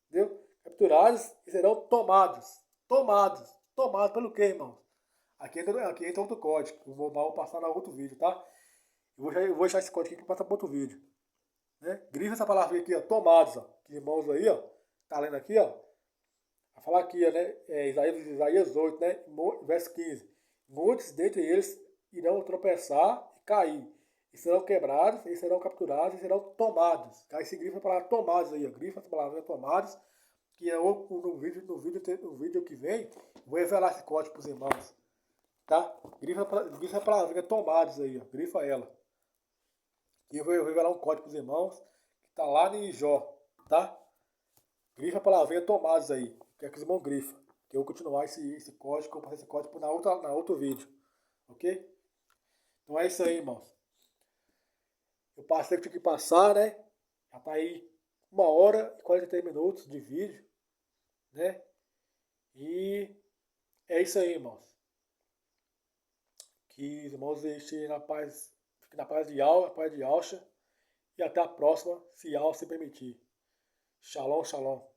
Entendeu? Capturados e serão tomados. Tomados pelo quê, irmãos? Aqui entra outro código. Eu vou passar no outro vídeo, tá? Eu vou deixar esse código aqui para passar para outro vídeo. Né? Grifa essa palavra aqui, ó. Tomados, ó. Que irmãos aí, ó. Tá lendo aqui, ó. Vai falar aqui, ó, né? Isaías 8, né? Verso 15. Muitos dentre eles irão tropeçar e cair. E serão quebrados, e serão capturados, e serão tomados. Aí se grifa a palavra tomados aí, ó. Grifa essa palavra tomados. Que é no vídeo que vem, vou revelar esse código para os irmãos. Tá? Grifa a palavra tomados aí, ó. Grifa ela. E eu vou revelar um código para os irmãos que está lá em Jó. Tá? Grifa a palavrinha tomados aí. Quer que os irmãos grifam. Que eu vou continuar esse código, eu passei esse código na outro vídeo. Ok? Então é isso aí, irmãos. Eu passei o que tinha que passar, né? Já tá aí 1 hora e 43 minutos de vídeo, né? E é isso aí, irmãos. Que os irmãos estejam na paz, fiquem na paz de Yahweh, na paz de Yahshua. E até a próxima, se Yahweh se permitir. Shalom, shalom.